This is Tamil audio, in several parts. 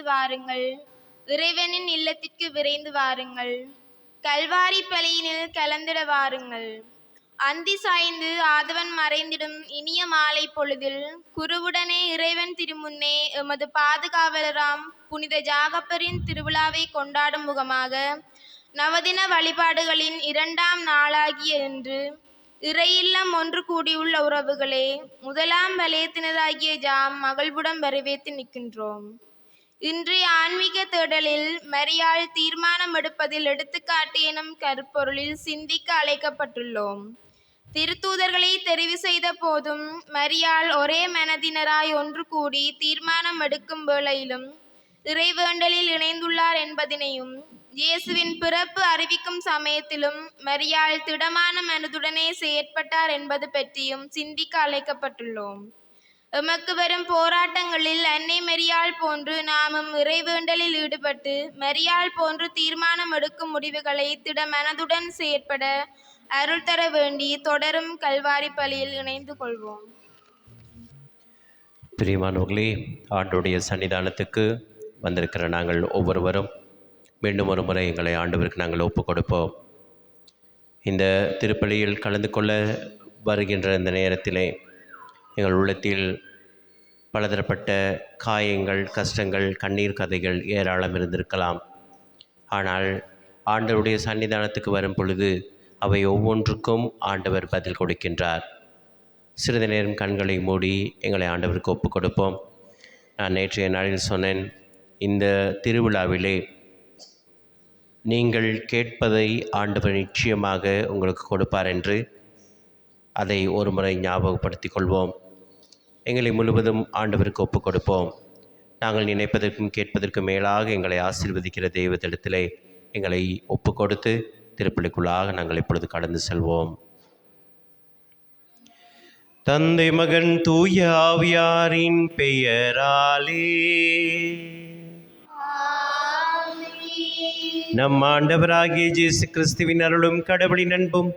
வாருங்கள், இறைவனின் இல்லத்திற்கு விரைந்து வாருங்கள். கல்வாரி பலியினில் கலந்திட வாருங்கள். அந்தி சாய்ந்து ஆதவன் மறைந்திடும் இனிய மாலை பொழுதில் குருவுடனே இறைவன் திருமுன்னே எமது பாதுகாவலராம் புனித ஜாகப்பரின் திருவிழாவை கொண்டாடும் முகமாக நவதின வழிபாடுகளின் 2ஆம் நாளாகிய இன்று இறையில்லம் ஒன்று கூடியுள்ள உறவுகளே, முதலாம் வலயத்தினராகிய ஜாம் மகிழ்வுடன் வரவேற்று நிற்கின்றோம். இன்றைய ஆன்மீக தேடலில் மரியாள் தீர்மானம் எடுப்பதில் எடுத்துக்காட்டு எனும் கருப்பொருளில் சிந்திக்க அழைக்கப்பட்டுள்ளோம். திருத்தூதர்களை தெரிவு செய்த போதும் மரியாள் ஒரே மனதினராய் ஒன்று கூடி தீர்மானம் எடுக்கும் வேளையிலும் இறைவேண்டலில் இணைந்துள்ளார் என்பதனையும், இயேசுவின் பிறப்பு அறிவிக்கும் சமயத்திலும் மரியாள் திடமான மனதுடனே செயற்பட்டார் என்பது பற்றியும் சிந்திக்க அழைக்கப்பட்டுள்ளோம். எமக்கு வரும் போராட்டங்களில் அன்னை மரியாள் போன்று நாமும் இறைவேண்டலில் ஈடுபட்டு மரியாள் போன்று தீர்மானம் எடுக்கும் முடிவுகளை திட மனதுடன் செயற்பட அருள் தர வேண்டி தொடரும் கல்வாரி பலியில் இணைந்து கொள்வோம். பிரியமானவர்களே, ஆண்டவருடைய சன்னிதானத்துக்கு வந்திருக்கிற நாங்கள் ஒவ்வொருவரும் மீண்டும் ஒரு முறை எங்களை ஆண்டவருக்கு நாங்கள் ஒப்புக் கொடுப்போம். இந்த திருப்பலியில் கலந்து கொள்ள வருகின்ற இந்த நேரத்திலே எங்கள் உள்ளத்தில் பலதரப்பட்ட காயங்கள், கஷ்டங்கள், கண்ணீர் கதைகள் ஏராளம் இருந்திருக்கலாம். ஆனால் ஆண்டவருடைய சன்னிதானத்துக்கு வரும் பொழுது அவை ஒவ்வொன்றுக்கும் ஆண்டவர் பதில் கொடுக்கின்றார். சிறிது நேரம் கண்களை மூடி எங்களை ஆண்டவருக்கு ஒப்புக் கொடுப்போம். நான் நேற்றைய நாளில் சொன்னேன், இந்த திருவிழாவிலே நீங்கள் கேட்பதை ஆண்டவர் நிச்சயமாக உங்களுக்கு கொடுப்பார் என்று. அதை ஒரு முறை ஞாபகப்படுத்திக் கொள்வோம். எங்களை முழுவதும் ஆண்டவருக்கு ஒப்புக் கொடுப்போம். நாங்கள் நினைப்பதற்கும் கேட்பதற்கும் மேலாக எங்களை ஆசீர்வதிக்கிற தெய்வத்திடத்திலே எங்களை ஒப்புக் கொடுத்து திருப்பலிக்குள்ளாக நாங்கள் இப்பொழுது கடந்து செல்வோம். தந்தை, மகன், தூய ஆவியாரின் பெயராலே நம் ஆண்டவராகிய இயேசு கிறிஸ்துவின் அருளும் கடவுளின் அன்பும்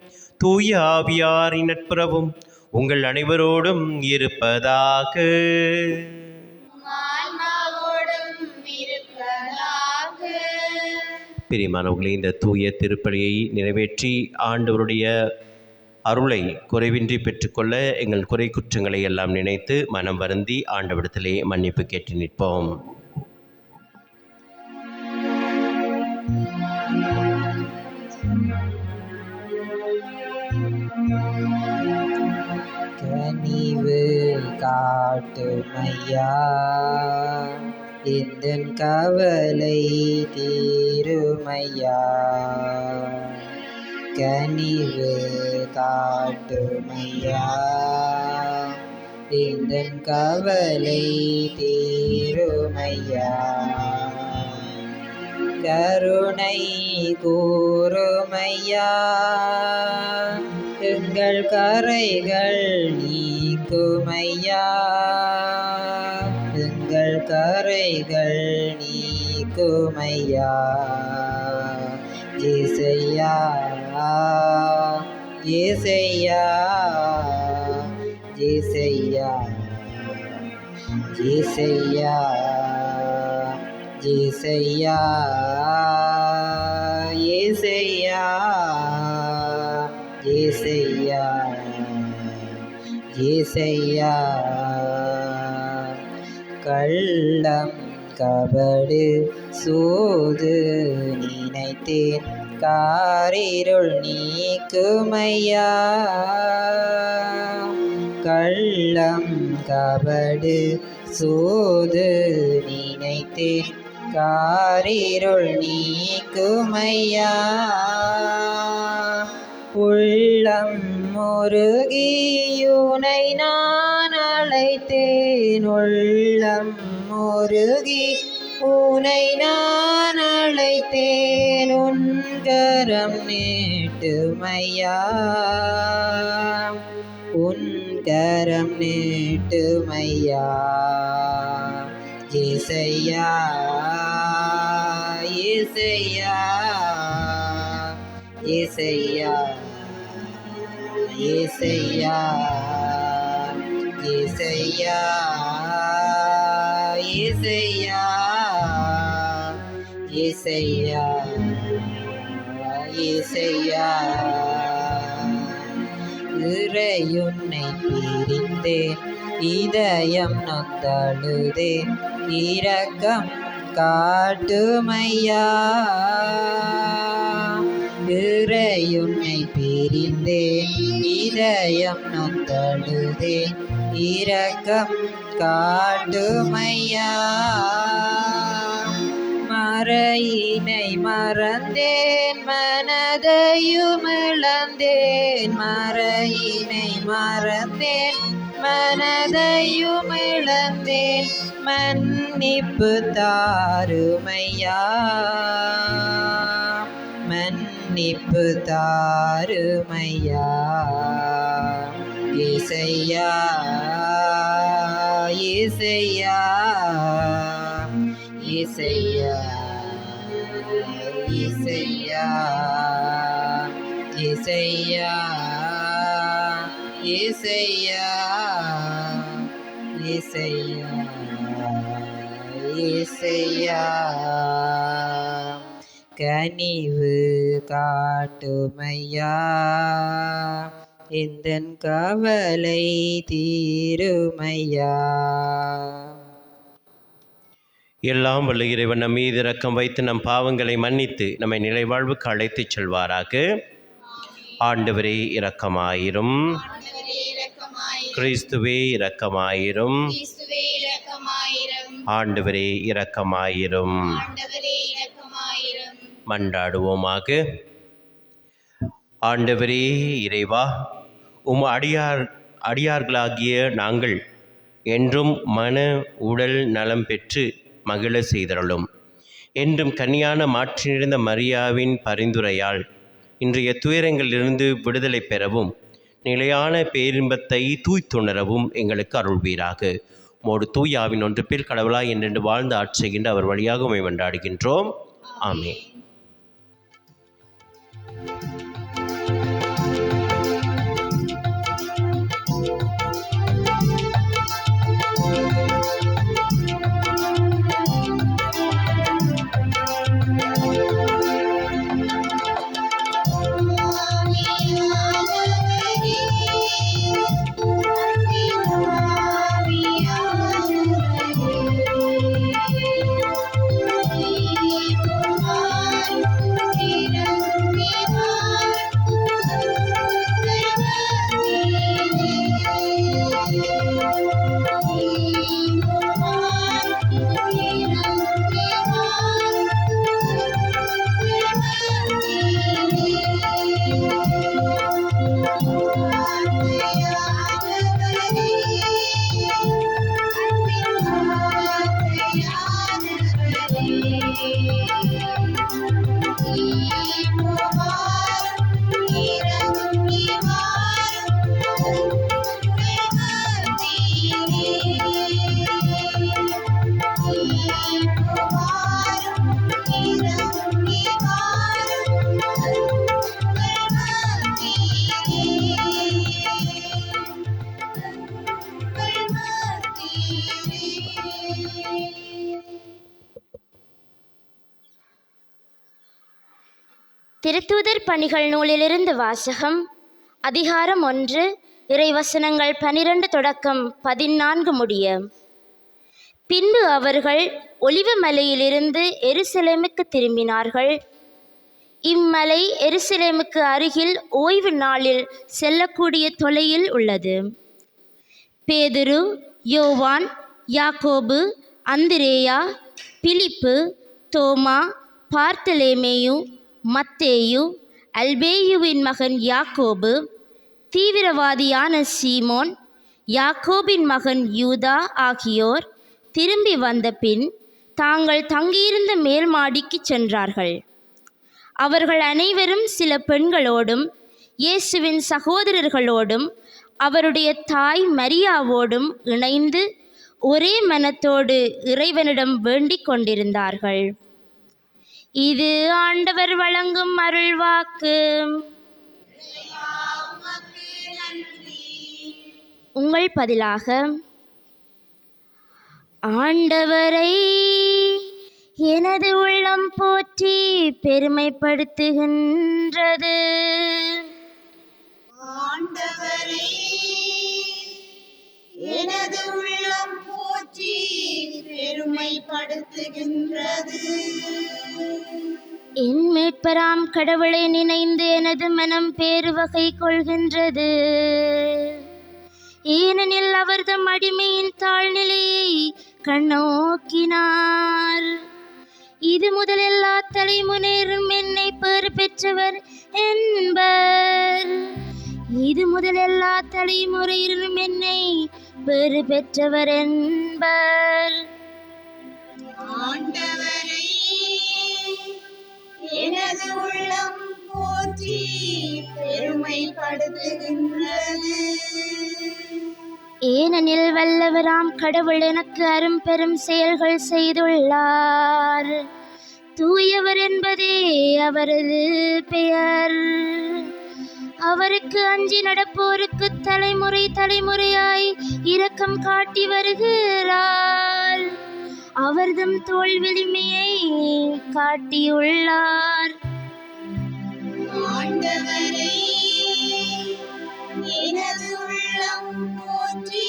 தூய ஆவியாரின் நட்புறவும் உங்கள் அனைவரோடும் இருப்பதாக. பிரியமானவர்களே, இந்த தூய திருப்பலியை நிறைவேற்றி ஆண்டவருடைய அருளை குறைவின்றி பெற்றுக்கொள்ள எங்கள் குறை குற்றங்களை எல்லாம் நினைத்து மனம் வருந்தி ஆண்டவரிடத்திலே மன்னிப்பு கேட்டு நிற்போம். கனிவு காட்டுமையா, எந்தன் கவலை தீருமையா. கனிவு காட்டுமையா, எந்தன் கவலை தீருமையா. கருணை கூருமையா, எங்கள் கரைகள் நீக்குமையா. எங்கள் கரைகள் நீக்குமையா. இயேசையா, இயேசையா, இயேசையா, இயேசையா, இயேசையா, இயேசையா, இயேசையா, இயேசையா. கள்ளம் கபடு சூது நினைத்தேன் காரிருள் நீக்குமையா. கள்ளம் கபடு சூது நினைத்தேன் காரிருள் நீக்குமையா. உள்ளம் முருகியுனை நான் அழைத்தேன். உள்ளம் முருகி உனை நான் அழைத்தேன். உன்கரம் நீட்டுமையா, உன்கரம் நீட்டுமையா. இயேசையா, இயேசையா, இயேசையா, இயேசையா, இயேசையா, இயேசையா, இயேசையா, இயேசையா. இறையுன்னை பிரிந்தேன், இதயம் நொந்தழுதேன். இரக்கம் காட்டுமையா. இறையுன்னை பிரிந்தேன், இதயம் நொந்தழுதேன். இரக்கம் காட்டுமையா. மர மறையினை மறந்தேன் மனதையும் இழந்தேன் மறையினை மறந்தேன் மனதையும் இழந்தேன் மன்னிப்பு தாருமையா மன்னிப்பு தாருமையா இசையா இசையா இசையா இசையா இசையா இசையா இசையா இசையா கனிவு காட்டுமையா எந்தன் கவலை தீருமையா. எல்லாம் வல்ல இறைவன் நம் மீது இரக்கம் வைத்து நம் பாவங்களை மன்னித்து நம்மை நிலைவாழ்வுக்கு அழைத்துச் செல்வாராக. ஆண்டவரே இரக்கமாயிரும். கிறிஸ்துவே இரக்கமாயிரும். ஆண்டவரே இரக்கமாயிரும். மன்றாடுவோமாக. ஆண்டவரே இறைவா, அடியார்களாகிய நாங்கள் என்றும் மன உடல் நலம் பெற்று மகிழ செய்தருளும். என்றும் கன்னியான மாற்றி நிறைந்த மரியாவின் பரிந்துரையால் இன்றைய துயரங்களிலிருந்து விடுதலை பெறவும் நிலையான பேரின்பத்தை தூய்த்துணரவும் எங்களுக்கு அருள்வீராக. மோடு தூயாவின் ஒன்று பேர் கடவுளாய் என்றென்று வாழ்ந்து ஆட்சிகின்ற அவர் வழியாக உம்மை மன்றாடுகின்றோம். ஆமென். திருத்தூதர் பணிகள் நூலிலிருந்து வாசகம். அதிகாரம் 1, இறைவசனங்கள் 12 தொடக்கம் 14 முடிய. பின்பு அவர்கள் ஒலிவ மலையிலிருந்து எருசலேமுக்கு திரும்பினார்கள். இம்மலை எருசலேமுக்கு அருகில் ஓய்வு நாளில் செல்லக்கூடிய தொலையில் உள்ளது. பேதுரு, யோவான், யாக்கோபு, அந்திரேயா, பிலிப்பு, தோமா, பார்த்தலேமேயு, மத்தேயு, அல்பேயுவின் மகன் யாக்கோபு, தீவிரவாதியான சீமோன், யாக்கோபின் மகன் யூதா ஆகியோர் திரும்பி வந்த பின் தாங்கள் தங்கியிருந்த மேல் மாடிக்கு சென்றார்கள். அவர்கள் அனைவரும் சில பெண்களோடும் இயேசுவின் சகோதரர்களோடும் அவருடைய தாய் மரியாவோடும் இணைந்து ஒரே மனத்தோடு இறைவனிடம் வேண்டிக் கொண்டிருந்தார்கள். இது ஆண்டவர் வழங்கும் அருள்வாக்கு. உங்கள் பதிலாக. ஆண்டவரை எனது உள்ளம் போற்றி பெருமைப்படுத்துகின்றது. ஆண்டவரை எனது உள்ளம் போற்றி பெருமைப்படுத்துகின்றது. என் மீட்பராம் கடவுளை நினைந்து எனது மனம் பேருவகை கொள்கின்றது. ஏனெனில் அவர் தம் அடிமையின் தாழ்நிலையை கண்ணோக்கினார். இது முதல் எல்லா தலைமுறையினரும் என்னை பேறு பெற்றவர் என்பர். இது முதல் எல்லா தலைமுறையினரும் என்னை பேறு பெற்றவர் என்பர். ஆண்டவரை எனது உள்ளம் போற்றி பெருமைப்படுத்துகின்றது. ஏனெனில் வல்லவராம் கடவுள் எனக்கு அரும்பெரும் செயல்கள் செய்துள்ளார். தூயவர் என்பதே அவரது பெயர். அவருக்கு அஞ்சி நடப்போருக்கு தலைமுறை தலைமுறையாய் இரக்கம் காட்டி வருகிறார். அவர்தம் தோல் வலிமையை காட்டியுள்ளார். ஆண்டவரை எனது உள்ளம் போற்றி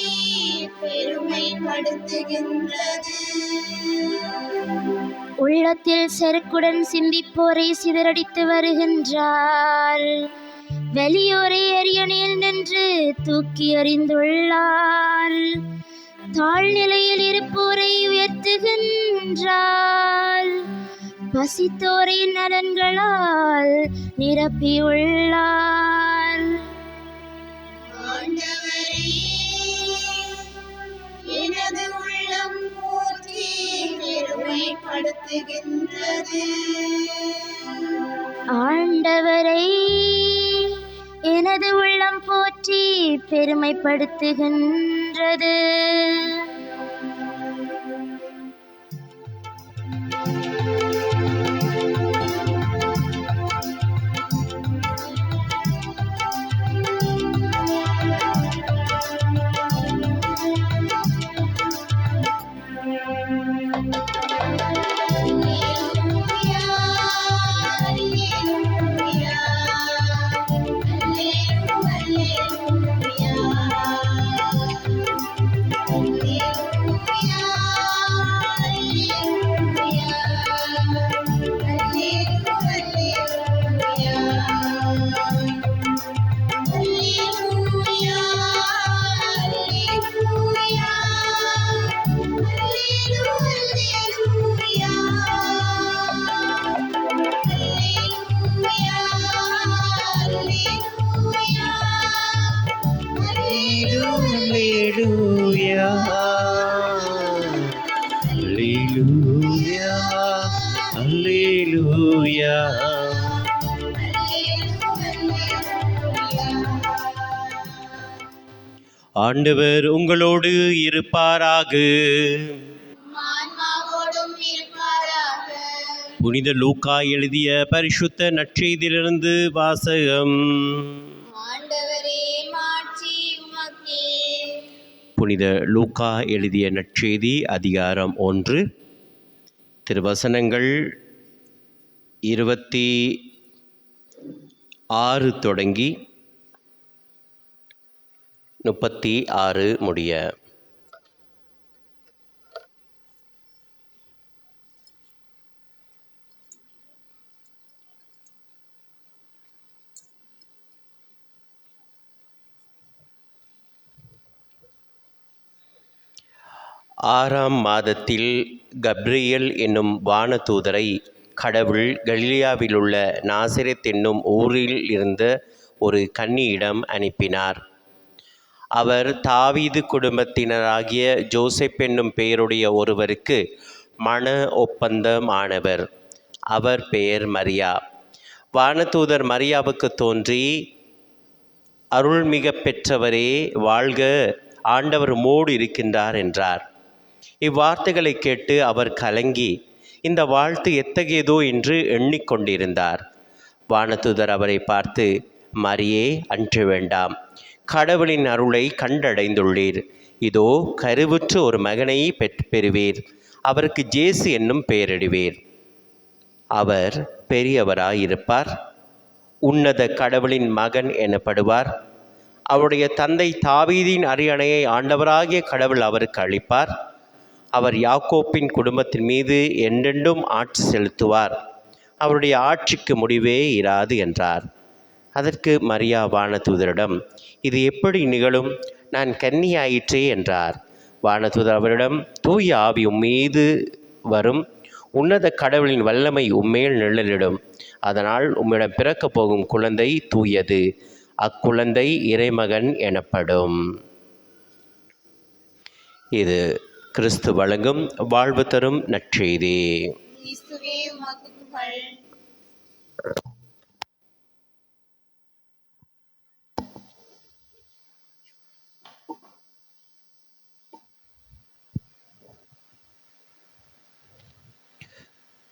பெருமைப்படுத்துகின்றது. உள்ளத்தில் செருக்குடன் சிந்திப்போரை சிதறடித்து வருகின்றார். வெளியோரை அரியணையில் நின்று தூக்கி எறிந்துள்ளார். தாழ்நிலையில் இருப்போரை உயர்த்துகின்றார். பசித்தோரை நலன்களால் நிரப்பியுள்ளார். ஆண்டவரே எனது உள்ளம் போற்றி பெருமைப்படுத்துகின்றது. ஆண்டவரை எனது உள்ளம் போற்றி பெருமைப்படுத்துகின்றது. ஆண்டவர் உங்களோடு இருப்பாராக. ஆன்மாவோடும் இருப்பாராக. புனித லூக்கா எழுதிய பரிசுத்த நற்செய்தியிலிருந்து வாசகம். ஆண்டவரே மாட்சி உமக்கே. புனித லூக்கா எழுதிய நற்செய்தி அதிகாரம் 1 திருவசனங்கள் 26 தொடங்கி 36 முடிய. ஆறாம் மாதத்தில் கப்ரியேல் என்னும் வானதூதரை கடவுள் கலிலியாவிலுள்ள நாசரேத் என்னும் ஊரில் இருந்த ஒரு கன்னியிடம் அனுப்பினார். அவர் தாவீது குடும்பத்தினராகிய ஜோசப் என்னும் பெயருடைய ஒருவருக்கு மன ஒப்பந்தம் ஆனவர். அவர் பெயர் மரியா. வானதூதர் மரியாவுக்கு தோன்றி, அருள்மிக பெற்றவரே வாழ்க, ஆண்டவர் உம்மோடு இருக்கின்றார் என்றார். இவ்வார்த்தைகளை கேட்டு அவர் கலங்கி இந்த வாழ்த்து எத்தகையதோ என்று எண்ணிக்கொண்டிருந்தார். வானதூதர் அவரை பார்த்து, மரியே அஞ்ச வேண்டாம், கடவுளின் அருளை கண்டடைந்துள்ளீர். இதோ கருவுற்று ஒரு மகனை பெறுவீர். அவருக்கு ஜேசு என்னும் பெயரிடுவீர். அவர் பெரியவராயிருப்பார், உன்னத கடவுளின் மகன் எனப்படுவார். அவருடைய தந்தை தாவீதின் அரியணையை ஆண்டவராகிய கடவுள் அவருக்கு அளிப்பார். அவர் யாக்கோப்பின் குடும்பத்தின் மீது என்றென்றும் ஆட்சி செலுத்துவார். அவருடைய ஆட்சிக்கு முடிவே இராது என்றார். அதற்கு மரியா வானதூதரிடம், இது எப்படி நிகழும்? நான் கன்னியாயிற்றே என்றார். வானதூதர் அவரிடம், தூய ஆவி உம்மீது வரும், உன்னத கடவுளின் வல்லமை உம்மேல் நிழலிடும். அதனால் உம்மிடம் பிறக்கப் போகும் குழந்தை தூயது. அக்குழந்தை இறைமகன் எனப்படும். இது கிறிஸ்து வழங்கும் வாழ்வு தரும் நற்செய்தி. கிறிஸ்துவே உமக்கு புகழ்.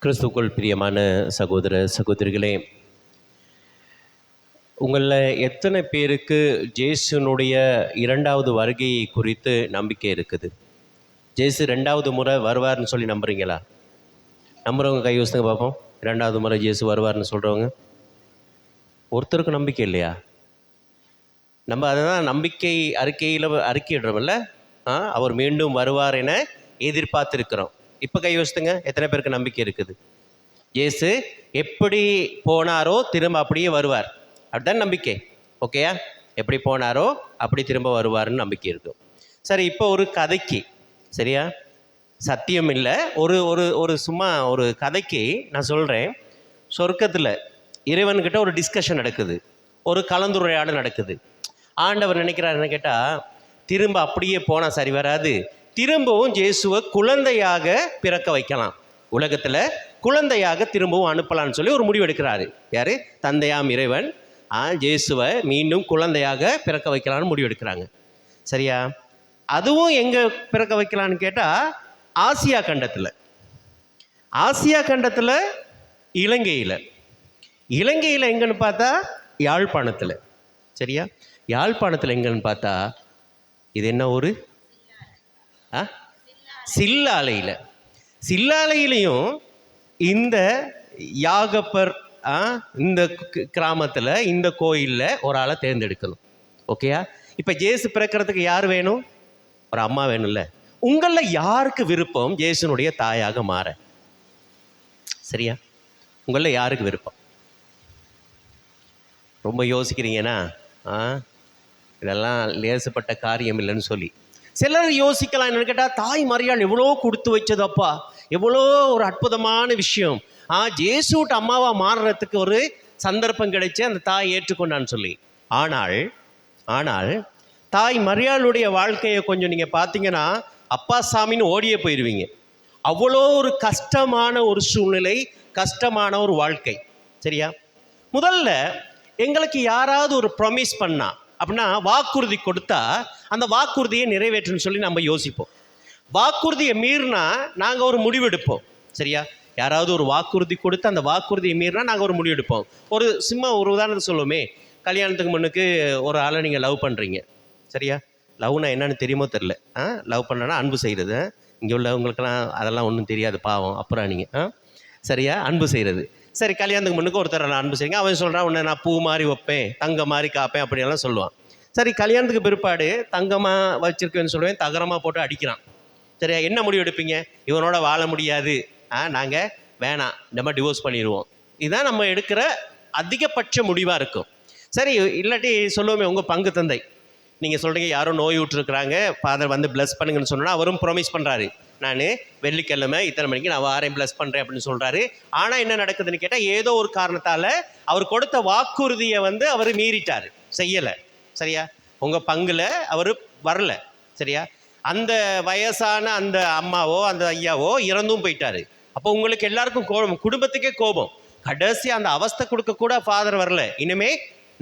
கிறிஸ்துவுக்குள் பிரியமான சகோதர சகோதரிகளே, உங்களில் எத்தனை பேருக்கு ஜேசுனுடைய இரண்டாவது வருகையை குறித்து நம்பிக்கை இருக்குது? ஜேசு ரெண்டாவது முறை வருவார்னு சொல்லி நம்புறீங்களா? நம்புறவங்க கை வச்சுங்க பார்ப்போம். ரெண்டாவது முறை ஜேசு வருவார்னு சொல்கிறவங்க ஒருத்தருக்கு நம்பிக்கை இல்லையா? நம்ம அதை தான் நம்பிக்கை அறிக்கையில் அறிக்கையிடுறோம்ல. அவர் மீண்டும் வருவார் என எதிர்பார்த்துருக்கிறோம். இப்போ கை வச்சுங்க, எத்தனை பேருக்கு நம்பிக்கை இருக்குது? இயேசு எப்படி போனாரோ திரும்ப அப்படியே வருவார், அப்படிதான் நம்பிக்கை. ஓகேயா? எப்படி போனாரோ அப்படி திரும்ப வருவார்னு நம்பிக்கை இருக்கும். சரி, இப்போ ஒரு கதைக்கு, சரியா, சத்தியம் இல்லை, ஒரு ஒரு ஒரு சும்மா ஒரு கதைக்கு நான் சொல்கிறேன். சொர்க்கத்தில் இறைவன்கிட்ட ஒரு டிஸ்கஷன் நடக்குது, ஒரு கலந்துரையாடல் நடக்குது. ஆண்டவர் நினைக்கிறார் என்ன கேட்டால், திரும்ப அப்படியே போனால் சரி வராது, திரும்பவும் இயேசுவை குழந்தையாக பிறக்க வைக்கலாம், உலகத்தில் குழந்தையாக திரும்பவும் அனுப்பலான்னு சொல்லி ஒரு முடிவு எடுக்கிறாரு. யார்? தந்தையாம் இறைவன் இயேசுவை மீண்டும் குழந்தையாக பிறக்க வைக்கலான்னு முடிவு எடுக்கிறாங்க. சரியா? அதுவும் எங்கே பிறக்க வைக்கலான்னு கேட்டால், ஆசியா கண்டத்தில். ஆசியா கண்டத்தில் இலங்கையில். இலங்கையில் எங்கன்னு பார்த்தா யாழ்ப்பாணத்தில். சரியா? யாழ்ப்பாணத்தில் எங்கன்னு பார்த்தா இது என்ன ஊர்? சில்லாலையில். சில்லாலையிலையும் இந்த யாகப்பர் இந்த கிராமத்தில் இந்த கோயிலில் ஒரு ஆளை தேர்ந்தெடுக்கணும். ஓகேயா? இப்போ ஜேசு பிறக்கிறதுக்கு யார் வேணும்? ஒரு அம்மா வேணும்ல. உங்களில் யாருக்கு விருப்பம் ஜேசுனுடைய தாயாக மாற? சரியா? உங்களில் யாருக்கு விருப்பம்? ரொம்ப யோசிக்கிறீங்கன்னா இதெல்லாம் லேசப்பட்ட காரியம் இல்லைன்னு சொல்லி சிலர் யோசிக்கலாம். என்னன்னு கேட்டால், தாய் மரியாள் எவ்வளோ கொடுத்து வச்சதப்பா, எவ்வளோ ஒரு அற்புதமான விஷயம். ஜேசுட்டு அம்மாவா மாறுறதுக்கு ஒரு சந்தர்ப்பம் கிடைச்சி அந்த தாய் ஏற்றுக்கொண்டான்னு சொல்லி. ஆனால் தாய் மரியாளுடைய வாழ்க்கையை கொஞ்சம் நீங்கள் பார்த்தீங்கன்னா அப்பா சாமின்னு ஓடியே போயிடுவீங்க. அவ்வளோ ஒரு கஷ்டமான ஒரு சூழ்நிலை, கஷ்டமான ஒரு வாழ்க்கை. சரியா? முதல்ல எங்களுக்கு யாராவது ஒரு ப்ராமிஸ் பண்ணா அப்படின்னா, வாக்குறுதி கொடுத்தா அந்த வாக்குறுதியை நிறைவேற்றுன்னு சொல்லி நம்ம யோசிப்போம். வாக்குறுதியை மீறினா நாங்கள் ஒரு முடிவெடுப்போம். சரியா? யாராவது ஒரு வாக்குறுதி கொடுத்து அந்த வாக்குறுதியை மீறினா நாங்கள் ஒரு முடிவெடுப்போம். ஒரு உதாரணத்தை சொல்லுவோமே, கல்யாணத்துக்கு முன்னுக்கு ஒரு ஆளை நீங்கள் லவ் பண்ணுறீங்க. சரியா? லவ்னா என்னன்னு தெரியுமோ தெரில. லவ் பண்ணுறேன்னா அன்பு செய்கிறது. இங்கே உள்ளவங்களுக்கெல்லாம் அதெல்லாம் ஒன்றும் தெரியாது, பாவம். அப்புறம் நீங்கள் சரியா? அன்பு செய்கிறது. சரி, கல்யாணத்துக்கு முன்னுக்கு ஒருத்தர் நான் அன்பு செய்யுங்க. அவன் சொல்கிறான், உன்னை நான் பூ மாதிரி வைப்பேன், தங்க மாதிரி காப்பேன் அப்படியெல்லாம் சொல்லுவான். சரி, கல்யாணத்துக்கு பிற்பாடு தங்கமாக வச்சுருக்கேன்னு சொல்லுவேன், தகரமாக போட்டு அடிக்கிறான். சரியா? என்ன முடிவு எடுப்பீங்க? இவனோட வாழ முடியாது, நாங்கள் வேணாம், இந்த மாதிரி டிவோர்ஸ் பண்ணிடுவோம். இதுதான் நம்ம எடுக்கிற அதிகபட்ச முடிவாக இருக்கும். சரி, இல்லாட்டி சொல்லுவோமே, உங்கள் பங்கு தந்தை, நீங்கள் சொல்கிறீங்க யாரோ நோய் விட்டுருக்குறாங்க, ஃபாதர் வந்து ப்ளஸ் பண்ணுங்கன்னு சொன்னால் அவரும் ப்ராமிஸ் பண்ணுறாரு, நான் வெள்ளிக்கிழமை இத்தனை மணிக்கு நான் வாரேன் ப்ளஸ் பண்ணுறேன் அப்படின்னு சொல்கிறாரு. ஆனால் என்ன நடக்குதுன்னு கேட்டால், ஏதோ ஒரு காரணத்தால் அவர் கொடுத்த வாக்குறுதியை வந்து அவர் மீறிட்டார், செய்யலை. சரியா? உங்கள் பங்கில் அவர் வரல. சரியா? அந்த வயசான அந்த அம்மாவோ அந்த ஐயாவோ இறந்தும் போயிட்டாரு. அப்போ உங்களுக்கு எல்லாருக்கும் கோபம், குடும்பத்துக்கே கோபம். கடைசி அந்த அவஸ்தை கொடுக்க கூட ஃபாதர் வரல, இனிமே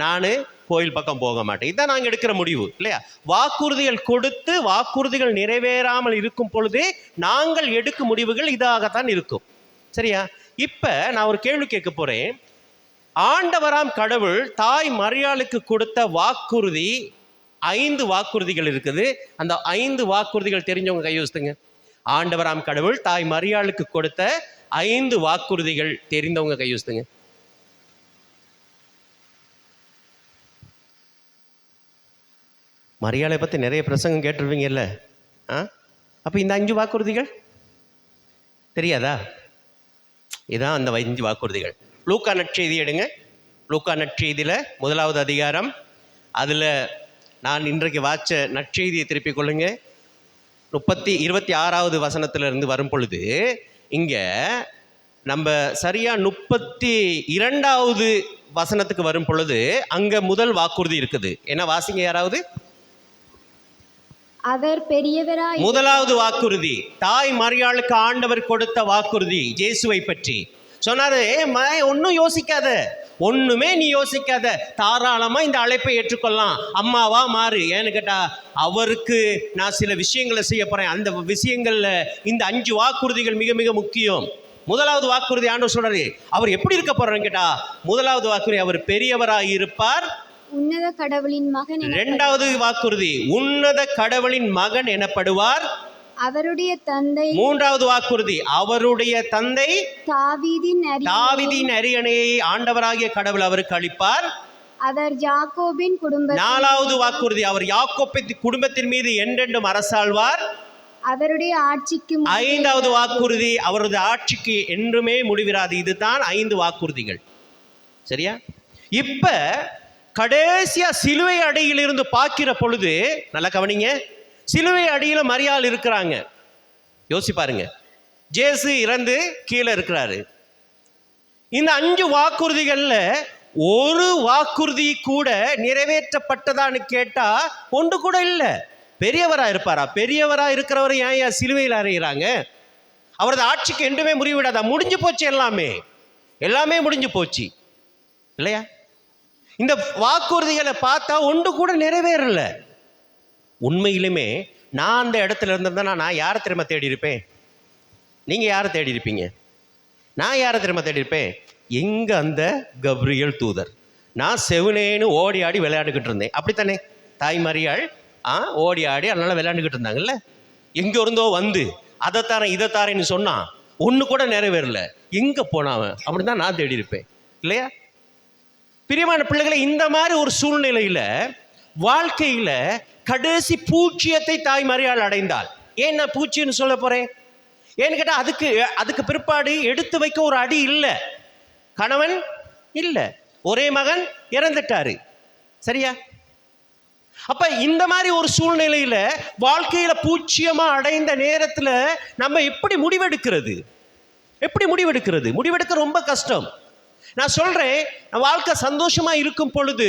நான் கோயில் பக்கம் போக மாட்டேன். இதுதான் நாங்கள் எடுக்கிற முடிவு இல்லையா? வாக்குறுதிகள் கொடுத்து வாக்குறுதிகள் நிறைவேறாமல் இருக்கும் பொழுதே நாங்கள் எடுக்கும் முடிவுகள் இதாகத்தான் இருக்கும். சரியா? இப்போ நான் ஒரு கேள்வி கேட்க போகிறேன். ஆண்டவராம் கடவுள் தாய் மரியாளுக்கு கொடுத்த வாக்குறுதி 5 வாக்குறுதிகள் இருக்குது. அந்த 5 வாக்குறுதிகள் தெரிஞ்சவங்க கை வச்சுங்க. ஆண்டவராம் கடவுள் தாய் மரியாளுக்கு கொடுத்த 5 வாக்குறுதிகள் தெரிந்தவங்க கை வச்சுங்க. மரியாதை பற்றி நிறைய பிரசங்கம் கேட்டுருவீங்கல்ல. அப்போ இந்த 5 வாக்குறுதிகள் தெரியாதா? இதுதான் அந்த 5 வாக்குறுதிகள். லூக்கா நற்செய்தி எடுங்க. லூக்கா நற்செய்தியில் 1வது அதிகாரம், அதில் நான் இன்றைக்கு வாச்ச நற்செய்தியை திருப்பிக் கொள்ளுங்க. 26வது வசனத்திலிருந்து வரும் பொழுது, இங்க நம்ம சரியா 32வது வசனத்துக்கு வரும் பொழுது அங்க முதல் வாக்குறுதி இருக்குது. என்ன வாசிங்க யாராவது? அவர் பெரியவராய் முதலாவது வாக்குறுதி தாய் மரியாளுக்கு ஆண்டவர் கொடுத்த வாக்குறுதி இயேசுவை பற்றி சொன்னாரு. ஒன்னும் யோசிக்காத, ஒண்ணுமே நீ யோசிக்காத, தாராளமா இந்த அழைப்பை ஏற்றுக்கொள்ளலாம், அம்மாவா மாறு. ஏன்னு கேட்டா அவருக்கு நான் சில விஷயங்களை செய்ய போறேன். அந்த விஷயங்கள்ல இந்த 5 வாக்குறுதிகள் மிக மிக முக்கியம். முதலாவது வாக்குறுதி ஆண்டவர் சொல்றாரு, அவர் எப்படி இருக்க போறாருன்னு கேட்டா முதலாவது வாக்குறுதி அவர் பெரியவராய் இருப்பார், உன்னத கடவுளின் மகன். இரண்டாவது வாக்குறுதி உன்னத கடவுளின் மகன் எனப்படுவார், அவருடைய தந்தை. மூன்றாவது வாக்குறுதி அவருடைய தந்தை தாவீதின் அரியணையை ஆண்டவராகிய கடவுள் அவருக்கு அளிப்பார், அவர் யாக்கோபின் குடும்பம். நாலாவது வாக்குறுதி அவர் யாக்கோபின் குடும்பத்தின் மீது என்றென்றும் அரசாழ்வார், அவருடைய ஆட்சிக்கு. ஐந்தாவது வாக்குறுதி அவரது ஆட்சிக்கு என்றுமே முடிவிராது. இதுதான் 5 வாக்குறுதிகள். சரியா? இப்ப கடைசியா சிலுவை அடியிலிருந்து பார்க்கிற பொழுது நல்லா கவனிங்க, சிலுவை அடியில மரியாள் இருக்கிறாங்க. யோசிப்பாருங்க, ஜேசு இறந்து கீழே இருக்கிறாரு. இந்த 5 வாக்குறுதிகள்ல ஒரு வாக்குறுதி கூட நிறைவேற்றப்பட்டதான்னு கேட்டா ஒன்று கூட இல்லை. பெரியவரா இருப்பாரா? பெரியவரா இருக்கிறவர் ஏன் சிலுவையில் அறையிறாங்க? அவரது ஆட்சிக்கு என்றுமே முடிவிடாதா? முடிஞ்சு போச்சு, எல்லாமே முடிஞ்சு போச்சு இல்லையா? இந்த வாக்குறுதிகளை பார்த்தா ஒன்று கூட நிறைவேறல. உண்மையிலுமே நான் அந்த இடத்துல இருந்திருந்தா நான் யாரை திரும்ப தேடி இருப்பேன்? நீங்க யாரை தேடி இருப்பீங்க? நான் யாரை திரும்ப தேடி இருப்பேன்? எங்க அந்த கப்ரியல் தூதர். நான் செவனேன்னு ஓடி ஆடி விளையாண்டுக்கிட்டு இருந்தேன். அப்படித்தானே? தாய் மரியாள் ஓடி ஆடி அதனால விளையாண்டுக்கிட்டு இருந்தாங்கல்ல. எங்க இருந்தோ வந்து அதை தாரேன் இதை தாரேன்னு சொன்னா ஒன்று கூட நிறைவேறல. எங்க போனாவன்? அப்படிதான் நான் தேடி இருப்பேன் இல்லையா? பிரியமான பிள்ளைகளை, இந்த மாதிரி ஒரு சூழ்நிலையில வாழ்க்கையில கடைசி பூச்சியத்தை தாய் மரியாள் அடைந்தாள். ஏன் நான் பூச்சின்னு சொல்ல போறேன்? ஏன்னு கேட்டா அதுக்கு பிற்பாடு எடுத்து வைக்க ஒரு அடி இல்லை, கணவன் இல்லை, ஒரே மகன் இறந்துட்டாரு. சரியா? அப்ப இந்த மாதிரி ஒரு சூழ்நிலையில வாழ்க்கையில பூச்சியமா அடைந்த நேரத்துல நம்ம எப்படி முடிவெடுக்கிறது? முடிவெடுக்க ரொம்ப கஷ்டம். நான் சொல்றேன், வாழ்க்கை சந்தோஷமா இருக்கும் பொழுது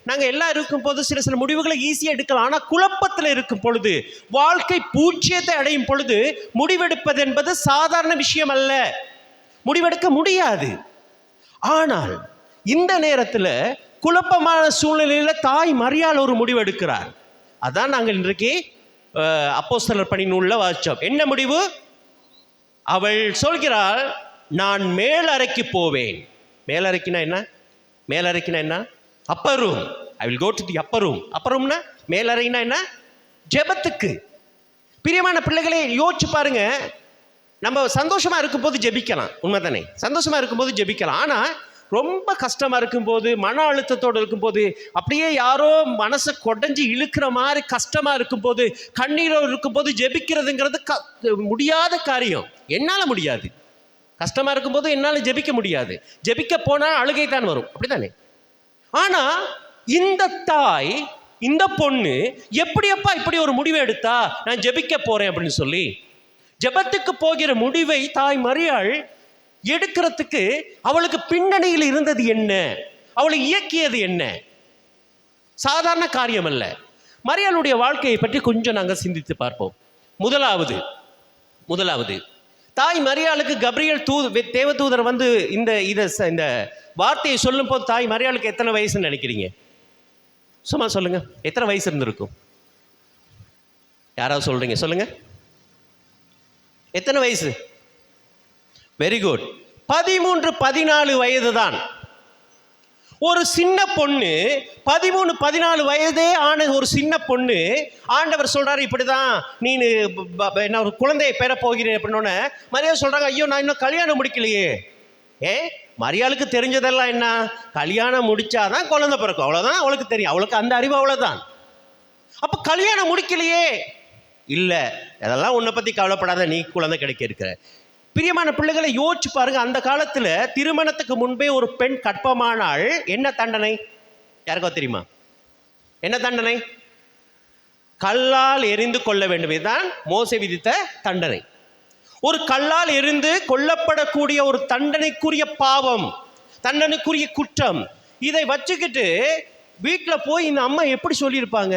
நாங்க எல்லாம் இருக்கும் போது சில முடிவுகளை ஈஸியா எடுக்கலாம். ஆனா குழப்பத்தில் இருக்கும் பொழுது, வாழ்க்கை பூச்சியத்தை அடையும் பொழுது முடிவெடுப்பது என்பது சாதாரண விஷயம் அல்ல. முடிவெடுக்க முடியாது. ஆனால் இந்த நேரத்துல குழப்பமான சூழ்நிலையில தாய் மரியாள் ஒரு முடிவு எடுக்கிறார். அதான் நாங்கள் இன்றைக்கு அப்போஸ்தலர் பணி நூல்ல வாசிச்சோம். என்ன முடிவு? அவள் சொல்கிறாள், நான் மேலறைக்கு போவேன். மேலறைக்குனா என்ன? Upper room. I will go to the upper room. Upper ரூம்னா மேலறைனா என்ன? ஜெபத்துக்கு. பிரியமான பிள்ளைகளே, யோசிச்சு பாருங்க. நம்ம சந்தோஷமா இருக்கும் போது ஜெபிக்கலாம், உண்மைதானே? சந்தோஷமா இருக்கும்போது ஜெபிக்கலாம். ஆனா ரொம்ப கஷ்டமா இருக்கும்போது, மன அழுத்தத்தோடு இருக்கும்போது, அப்படியே யாரோ மனசை கொடைஞ்சி இழுக்கிற மாதிரி கஷ்டமா இருக்கும்போது, கண்ணீரோடு இருக்கும்போது ஜெபிக்கிறதுங்கிறது முடியாத காரியம். என்னால முடியாது. கஷ்டமா இருக்கும்போது என்னால் ஜெபிக்க முடியாது. ஜெபிக்க போனால் அழுகை தான் வரும், அப்படித்தானே? ஆனா இந்த தாய், இந்த பொண்ணு எப்படியப்பா இப்படி ஒரு முடிவை எடுத்தா? நான் ஜெபிக்க போறேன் அப்படின்னு சொல்லி ஜெபத்துக்கு போகிற முடிவை தாய் மரியாள் எடுக்கிறதுக்கு அவளுக்கு பின்னணியில் இருந்தது என்ன? அவளை இயக்கியது என்ன? சாதாரண காரியம் அல்ல. மரியாளுடைய வாழ்க்கையை பற்றி கொஞ்சம் நாங்கள் சிந்தித்து பார்ப்போம். முதலாவது தாய் மரியாளுக்கு கப்ரியல் தேவதூதர் வந்து இந்த வார்த்தையை சொல்லும் போது தாய் மரியாளுக்கு எத்தனை வயசுன்னு நினைக்கிறீங்க? சும்மா சொல்லுங்க, எத்தனை வயசு இருந்திருக்கும்? யாராவது சொல்றீங்க? சொல்லுங்க, எத்தனை வயசு? Very good. 13-14 வயது தான். ஒரு சின்ன பொண்ணு, 13-14 வயதே ஆன ஒரு சின்ன பொண்ணு, ஆண்டவர் சொல்றாரு இப்படிதான் நீ என்ன ஒரு குழந்தையை பெற போகிறேன் அப்படின்னோடனே மரியாள் சொல்றாங்க, ஐயோ நான் இன்னும் கல்யாணம் முடிக்கலையே. மரியாளுக்கு தெரிஞ்சதெல்லாம் என்ன? கல்யாணம் முடிச்சாதான் குழந்தை பிறக்கும், அவ்வளவுதான் அவளுக்கு தெரியும். அவளுக்கு அந்த அறிவு அவ்வளவுதான். அப்ப கல்யாணம் முடிக்கலையே. இல்ல, அதெல்லாம் உன்னை பத்தி கவலைப்படாத, நீ குழந்தை கிடைக்க இருக்கிற. பிரியமான பிள்ளைகளை யோசிச்சு பாருங்க. அந்த காலத்துல திருமணத்துக்கு முன்பே ஒரு பெண் கற்பமானால் என்ன தண்டனை? யாருக்கோ தெரியுமா? என்ன தண்டனை? கல்லால் எரிந்து கொள்ள வேண்டும். இதுதான் மோசே விதித்த தண்டனை. ஒரு கல்லால் எறிந்து கொல்லப்படக்கூடிய ஒரு தண்டனைக்குரிய பாவம், தண்டனைக்குரிய குற்றம். இதை வச்சுக்கிட்டு வீட்டில் போய் இந்த அம்மா எப்படி சொல்லியிருப்பாங்க?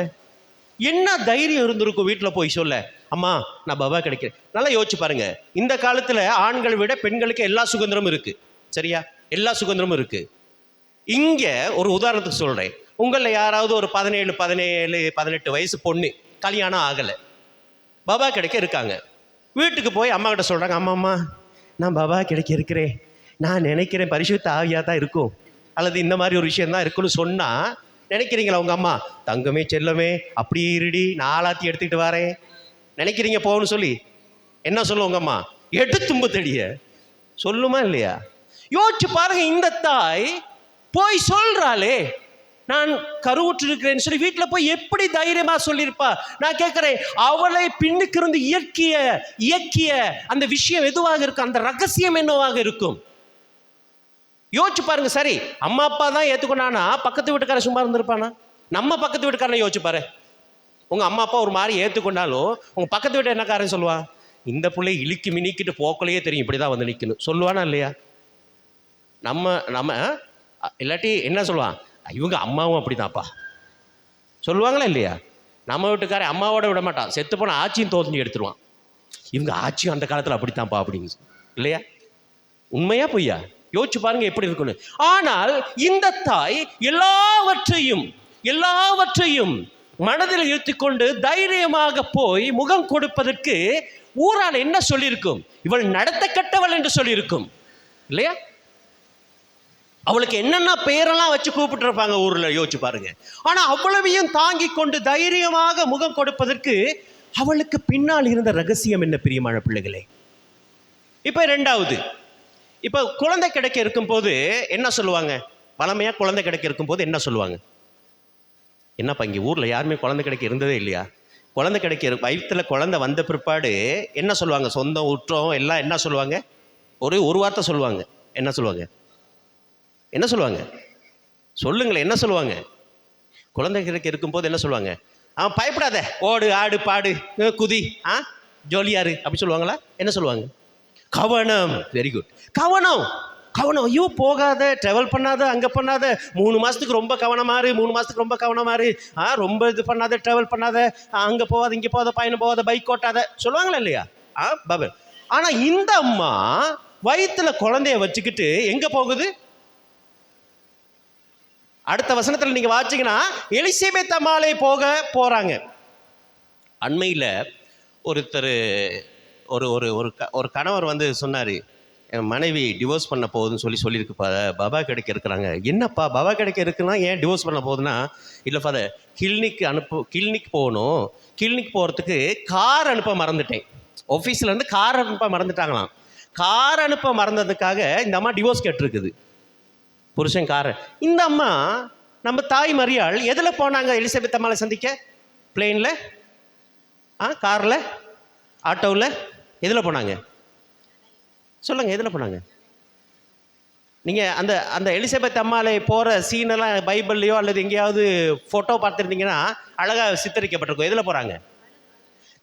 என்ன தைரியம் இருந்திருக்கும் வீட்டில் போய் சொல்ல, அம்மா நான் பாபா கிடைக்கிறேன். நல்லா யோசிச்சு பாருங்க. இந்த காலத்தில் ஆண்களை விட பெண்களுக்கு எல்லா சுதந்திரமும் இருக்குது, சரியா? எல்லா சுதந்திரமும் இருக்குது. இங்கே ஒரு உதாரணத்துக்கு சொல்கிறேன். உங்களில் யாராவது ஒரு 17, 18 வயசு பொண்ணு, கல்யாணம் ஆகலை, பாபா கிடைக்க இருக்காங்க. வீட்டுக்கு போய் அம்மா கிட்ட சொல்கிறாங்க, அம்மா நான் பாபா கிடைக்க இருக்கிறேன், நான் நினைக்கிறேன் பரிசுத்த ஆவியாக தான் இருக்கும், அல்லது இந்த மாதிரி ஒரு விஷயந்தான் இருக்குன்னு சொன்னால் நினைக்கிறீங்களா? உங்கள் அம்மா தங்கமே செல்லமே அப்படியே இருடி, நான் ஆளாத்தி எடுத்துக்கிட்டு வரேன் நினைக்கிறீங்க போகணும்னு சொல்லி என்ன சொல்லும் உங்கள் அம்மா? எடுத்தும்பு தெடிய சொல்லுமா இல்லையா? யோசிச்சு பாருங்க. இந்த தாய் போய் சொல்கிறாளே நான் கருவுற்று இருக்கிறேன்னு சொல்லி வீட்டில் போய் எப்படி தைரியமாக சொல்லியிருப்பா? நான் கேட்குறேன், அவளை பின்னுக்கு இருந்து இயக்கிய அந்த விஷயம் எதுவாக இருக்கும்? அந்த ரகசியம் என்னவாக இருக்கும்? யோசிச்சு பாருங்க. சரி, அம்மா அப்பா தான் ஏற்றுக்கொண்டானா பக்கத்து வீட்டுக்காரன் சும்மா இருந்திருப்பானா? நம்ம பக்கத்து வீட்டுக்காரனை யோசிச்சு பாரு. உங்கள் அம்மா அப்பா ஒரு மாதிரி ஏற்றுக்கொண்டாலும் உங்கள் பக்கத்து வீட்டை என்ன காரன் சொல்லுவான்? இந்த பிள்ளை இழுக்கி மினிக்கிட்டு போக்கலையே தெரியும், இப்படி தான் வந்து நிற்கணும் சொல்லுவானா இல்லையா? நம்ம இல்லாட்டி என்ன சொல்லுவான்? இவங்க அம்மாவும் அப்படி தான்ப்பா சொல்லுவாங்களா இல்லையா? நம்ம வீட்டுக்காரன் அம்மாவோட விட மாட்டான், செத்து போன ஆட்சியும் தோல்வி எடுத்துருவான். இவங்க ஆட்சியும் அந்த காலத்தில் அப்படித்தான்ப்பா அப்படின்னு இல்லையா? உண்மையா பொய்யா? யோசிச்சு பாருங்க எப்படி இருக்குன்னு. ஆனால் இந்த தாய் எல்லாவற்றையும் மனதில் எடுத்துக்கொண்டு தைரியமாக போய் முகம் கொடுப்பதற்கு ஊரால் என்ன சொல்லியிருக்கும்? இவள் நடத்த கட்டவள் என்று சொல்லியிருக்கும் இல்லையா? அவளுக்கு என்னென்ன பெயரெல்லாம் வச்சு கூப்பிட்டு இருப்பாங்க ஊரில், யோசிச்சு பாருங்க. ஆனால் அவ்வளவையும் தாங்கி கொண்டு தைரியமாக முகம் கொடுப்பதற்கு அவளுக்கு பின்னால் இருந்த ரகசியம் என்ன பிரியமான பிள்ளைகளே? இப்போ ரெண்டாவது, இப்போ குழந்தை கிடைக்க இருக்கும்போது என்ன சொல்லுவாங்க? வளமையாக குழந்தை கிடைக்க இருக்கும்போது என்ன சொல்லுவாங்க? என்னப்பா இங்கே ஊரில் யாருமே குழந்தை கிடைக்க இருந்ததே இல்லையா? குழந்தை கிடைக்க வயிற்றில் குழந்தை வந்த பிற்பாடு என்ன சொல்லுவாங்க? சொந்தம் உற்றம் எல்லாம் என்ன சொல்லுவாங்க? ஒரு வார்த்தை சொல்லுவாங்க. என்ன சொல்லுவாங்க? சொல்லுங்களேன், என்ன சொல்லுவாங்க? குழந்தை கிடைக்க இருக்கும்போது என்ன சொல்லுவாங்க? பயப்படாத, ஓடு ஆடு பாடு குதி ஜோலியாரு அப்படி சொல்லுவாங்களா? என்ன சொல்லுவாங்க? கவனம். Very good. கவனம். ஐயோ போகாத, ட்ராவல் பண்ணாத, அங்கே பண்ணாத, 3 மாதத்துக்கு ரொம்ப கவனமாரு, 3 மாதத்துக்கு ரொம்ப கவனமாரு, ரொம்ப இது பண்ணாத, ட்ராவல் பண்ணாத, அங்கே போகாத, இங்கே போகாத, பயணம் போகாத, பைக் ஓட்டாத சொல்லுவாங்களா இல்லையா? பாபு. ஆனால் இந்த அம்மா வயிற்றுல குழந்தைய வச்சுக்கிட்டு எங்கே போகுது? அடுத்த வசனத்தில் நீங்கள் வாசிங்கன்னா எலிசபெத் அம்மாளை போகிறாங்க. அண்மையில் ஒருத்தர் ஒரு கணவர் வந்து சொன்னார், என் மனைவி டிவோர்ஸ் பண்ண போகுதுன்னு சொல்லியிருக்கு பாபா கிடைக்க இருக்கிறாங்க. என்னப்பா பாபா கிடைக்க இருக்குன்னா ஏன் டிவோர்ஸ் பண்ண போகுதுன்னா, இல்லை ஃபாதர் கிளினிக் போகணும், கிளினிக் போகிறதுக்கு கார் அனுப்ப மறந்துட்டேன், ஆஃபீஸ்லேருந்து கார் அனுப்ப மறந்துட்டாங்களாம். கார் அனுப்ப மறந்ததுக்காக இந்த அம்மா டிவோர்ஸ் கேட்டிருக்குது, புருஷன் காரை. இந்த அம்மா நம்ம தாய் மரியாள் எதில் போனாங்க எலிசபெத் அம்மாவை சந்திக்க? பிளெயினில், காரில், ஆட்டோவில், எதில் போனாங்க சொல்லுங்கள்? எதில் போனாங்க? நீங்கள் அந்த எலிசபெத் அம்மாவை போகிற சீனெல்லாம் பைபிள்லையோ அல்லது எங்கேயாவது ஃபோட்டோ பார்த்துருந்தீங்கன்னா அழகாக சித்தரிக்கப்பட்டிருக்கும். எதில் போகிறாங்க?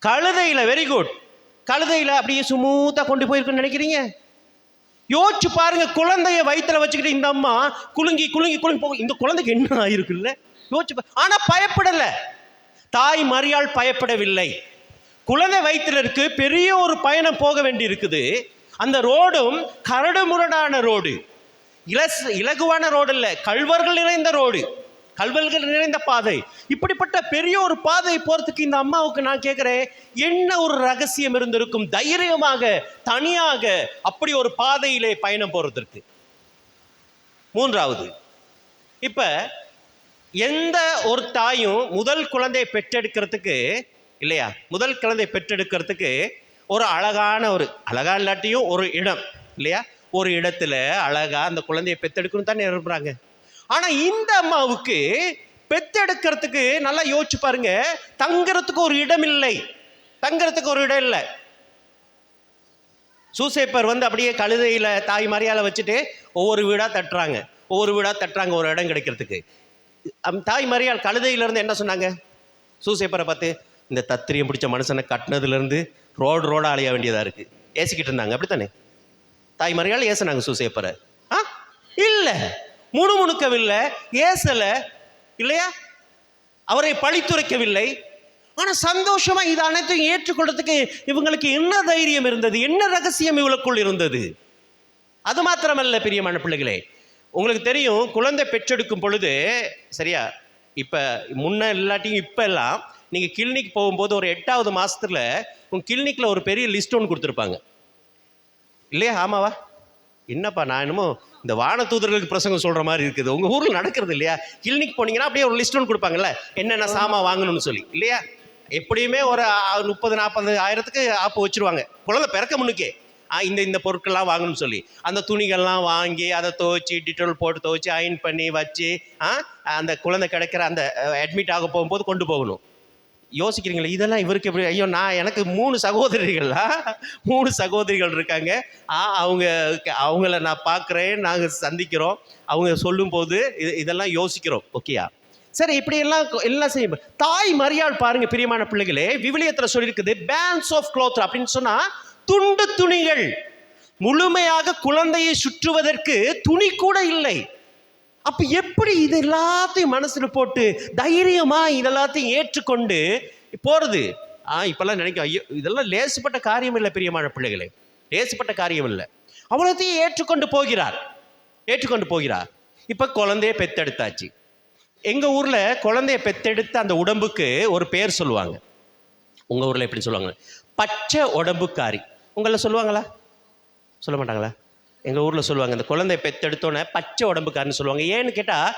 கழுதையில். Very good. கழுதையில் அப்படியே ஸ்மூத்தாக கொண்டு போயிருக்குன்னு நினைக்கிறீங்க? யோசிச்சு பாருங்க. குழந்தைய வயிற்றுல வச்சுக்கிட்டு இந்த அம்மா குலுங்கி போகும். இந்த குழந்தைக்கு என்ன ஆயிருக்குல்ல? யோசிச்சு ஆனால் பயப்படலை. தாய் மரியாள் பயப்படவில்லை. குழந்தை வயிற்றுல இருக்கு, பெரிய ஒரு பயணம் போக வேண்டி இருக்குது. அந்த ரோடும் கரடுமுரடான ரோடு, இலகுவான ரோடு இல்லை, கல்வர்கள் நிறைந்த பாதை. இப்படிப்பட்ட பெரிய ஒரு பாதை போறதுக்கு இந்த அம்மாவுக்கு நான் கேட்கிறேன், என்ன ஒரு ரகசியம் இருந்திருக்கும் தைரியமாக தனியாக அப்படி ஒரு பாதையிலே பயணம் போறதற்கு? மூன்றாவது, இப்ப எந்த ஒரு தாயும் முதல் குழந்தையை பெற்றெடுக்கிறதுக்கு இல்லையா, முதல் குழந்தை பெற்றெடுக்கிறதுக்கு ஒரு அழகா இல்லாட்டியும் ஒரு இடம் இல்லையா, ஒரு இடத்துல அழகா அந்த குழந்தையை பெற்றெடுக்கணும் தானே விரும்புறாங்க. ஆனா இந்த அம்மாவுக்கு பெற்றெடுக்கிறதுக்கு நல்லா யோசிச்சு பாருங்க, தங்குறதுக்கு ஒரு இடம் இல்லை. சூசேப்பர் வந்து அப்படியே கழுதையில தாய் மரியாதை வச்சுட்டு ஒவ்வொரு வீடா தட்டுறாங்க, ஒரு இடம் கிடைக்கிறதுக்கு. தாய் மரியாள் கழுதையிலேருந்து என்ன சொன்னாங்க சூசேப்பரை பார்த்து? இந்த தத்திரியம் பிடிச்ச மனுஷனை கட்டினதுலேருந்து ரோடாக அலைய வேண்டியதாக இருக்குது. ஏசிக்கிட்டு இருந்தாங்க, அப்படித்தானே? தாய் மரியாள் ஏசினாங்க சூசையப்பரை? இல்லை, முணுமுணுக்கவில்லை, ஏசலை, இல்லையா? அவரை பழித்துரைக்கவில்லை. ஆனால் சந்தோஷமா இது அனைத்தையும் ஏற்றுக்கொள்றதுக்கு இவங்களுக்கு என்ன தைரியம் இருந்தது, என்ன ரகசியம் இவளுக்குள் இருந்தது? அது மாத்திரமல்ல பிரியமான பிள்ளைகளே, உங்களுக்கு தெரியும், குழந்தை பெற்றெடுக்கும் பொழுது, சரியா, இப்போ முன்ன இல்லாட்டியும் இப்போ எல்லாம் நீங்கள் கிளினிக் போகும்போது ஒரு 8வது மாதத்தில் உங்கள் கிளினிக்கில் ஒரு பெரிய லிஸ்ட் ஒன்று கொடுத்துருப்பாங்க, இல்லையா? ஆமாவா? என்னப்பா நான் என்னமோ இந்த வான தூதர்களுக்கு பிரசங்கம் சொல்கிற மாதிரி இருக்குது. உங்கள் ஊரில் நடக்கிறது இல்லையா? கிளினிக் போனீங்கன்னா அப்படியே ஒரு லிஸ்ட் ஒன்று கொடுப்பாங்கல்ல, என்னென்ன சாமான் வாங்கணும்னு சொல்லி, இல்லையா? எப்படியுமே ஒரு 30-40 ஆயிரத்துக்கு ஆப்பு வச்சுருவாங்க குழந்தை பிறக்க முன்னுக்கே. இந்த பொருட்கள்லாம் வாங்கணும்னு சொல்லி அந்த துணிகள்லாம் வாங்கி அதை துவைச்சி டிட்டோல் போட்டு துவைச்சி அயன் பண்ணி வச்சு அந்த குழந்தை கிடைக்கிற அந்த அட்மிட் ஆக போகும்போது கொண்டு போகணும். யோசிக்கிறீங்களா இதெல்லாம் இவருக்கு எப்படி? ஐயோ, எனக்கு 3 சகோதரிகள் இருக்காங்க. அவங்கள நான் பார்க்குறேன், நாங்கள் சந்திக்கிறோம், அவங்க சொல்லும்போது இதெல்லாம் யோசிக்கிறோம். ஓகேயா? சரி, இப்படி எல்லாம் செய்யும். தாய் மரியாள் பாருங்க பிரியமான பிள்ளைகளே, விவிலியத்தில் சொல்லியிருக்குது பேண்ட்ஸ் ஆஃப் க்ளாத் அப்படின்னு சொன்னா துண்டு துணிகள். முழுமையாக குழந்தையை சுற்றுவதற்கு துணி கூட இல்லை. அப்ப எப்படி இது எல்லாத்தையும் மனசுல போட்டு தைரியமா இதெல்லாத்தையும் ஏற்றுக்கொண்டு போறது? இப்பெல்லாம் நினைக்க, ஐயோ இதெல்லாம் லேசுப்பட்ட காரியம் இல்லை பிரியமான பிள்ளைகளே, லேசுப்பட்ட காரியம் இல்லை. அவ்வளோத்தையும் ஏற்றுக்கொண்டு போகிறார். இப்ப குழந்தைய பெத்தெடுத்தாச்சு. எங்க ஊர்ல குழந்தைய பெத்தெடுத்த அந்த உடம்புக்கு ஒரு பேர் சொல்லுவாங்க. உங்க ஊர்ல எப்படி சொல்லுவாங்க? பச்சை உடம்புக்காரி. உங்கள சொல்லுவாங்களா? சொல்ல மாட்டாங்களா? எங்கள் ஊரில் சொல்லுவாங்க, இந்த குழந்தை பெற்றெடுத்தோன்னே பச்சை உடம்புக்காரன்னு சொல்லுவாங்க. ஏன்னு கேட்டால்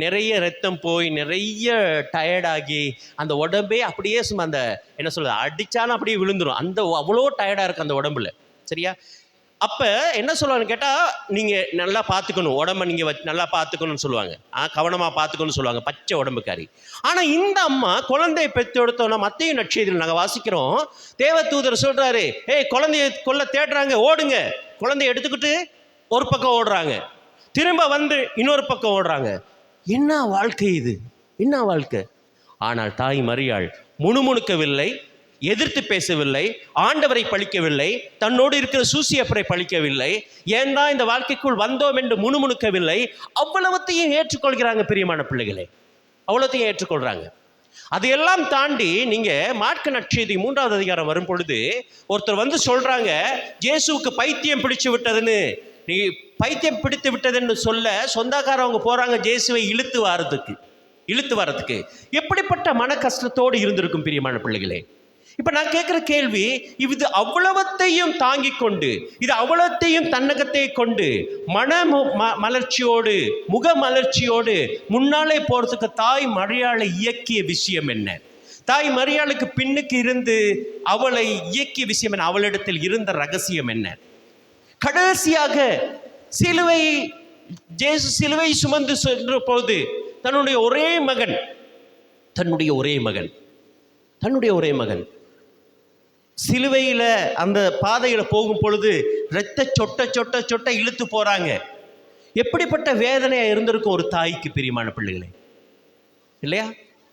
நிறைய ரத்தம் போய் நிறைய டயர்டாகி அந்த உடம்பே அப்படியே சும்மா அந்த என்ன சொல்கிறது அடித்தாலும் அப்படியே விழுந்துடும். அந்த அவ்வளோ டயர்டாக இருக்குது அந்த உடம்புல. சரியா? அப்போ என்ன சொல்லுவாங்கன்னு கேட்டால் நீங்கள் நல்லா பார்த்துக்கணும், உடம்பை நீங்கள் நல்லா பார்த்துக்கணும்னு சொல்லுவாங்க. கவனமாக பார்த்துக்கணும்னு சொல்லுவாங்க, பச்சை உடம்புக்காரி. ஆனால் இந்த அம்மா குழந்தையை பெற்றெடுத்தோன்னா மத்தேயு நற்செய்தியில் நாங்கள் வாசிக்கிறோம், தேவதூதர் சொல்கிறாரு, குழந்தைய கொல்ல தேடுறாங்க, ஓடுங்க. குழந்தைய எடுத்துக்கிட்டு ஒரு பக்கம் ஓடுறாங்க, திரும்ப வந்து இன்னொரு பக்கம் ஓடுறாங்க. என்ன வாழ்க்கை இது? என்ன வாழ்க்கை? ஆனால் தாய் மரியாள் முணுமுணுக்கவில்லை, எதிர்த்து பேசவில்லை, ஆண்டவரை பழிக்கவில்லை, தன்னோடு இருக்கிற சூசியப்பரை பழிக்கவில்லை, ஏன் தான் இந்த வாழ்க்கைக்குள் வந்தோம் என்று முணுமுணுக்கவில்லை. அவ்வளவத்தையும் ஏற்றுக்கொள்கிறாங்க பிரியமான பிள்ளைகளே, அவ்வளோத்தையும் ஏற்றுக்கொள்கிறாங்க. அதையெல்லாம் தாண்டி நீங்க மார்க்கு நற்செய்தி 3வது அதிகாரம் வரும் பொழுது ஒருத்தர் வந்து சொல்றாங்க, இயேசுவுக்கு பைத்தியம் பிடிச்சு விட்டதுன்னு. நீ பைத்தியம் பிடித்து விட்டதுன்னு சொல்ல சொந்தக்காரவங்க போறாங்க இயேசுவை இழுத்து வரதுக்கு. எப்படிப்பட்ட மன கஷ்டத்தோடு இருந்திருக்கும் பிரியமான பிள்ளைகளே. இப்ப நான் கேட்கிற கேள்வி, இது அவ்வளவத்தையும் தாங்கிக் கொண்டு, இது அவ்வளவத்தையும் தன்னகத்தை கொண்டு மலர்ச்சியோடு முக மலர்ச்சியோடு முன்னாலே போறதுக்கு தாய் மரியாளை இயக்கிய விஷயம் என்ன? தாய் மரியாளுக்கு பின்னுக்கு இருந்து அவளை இயக்கிய விஷயம் என்ன? அவளிடத்தில் இருந்த ரகசியம் என்ன? கடைசியாக சிலுவை சுமந்து சென்ற போது தன்னுடைய ஒரே மகன் சிலுவையில் அந்த பாதையில் போகும் பொழுது இரத்த சொட்ட இழுத்து போறாங்க. எப்படிப்பட்ட வேதனையா இருந்திருக்கும் ஒரு தாய்க்கு பிரியமான பிள்ளைகளே, இல்லையா?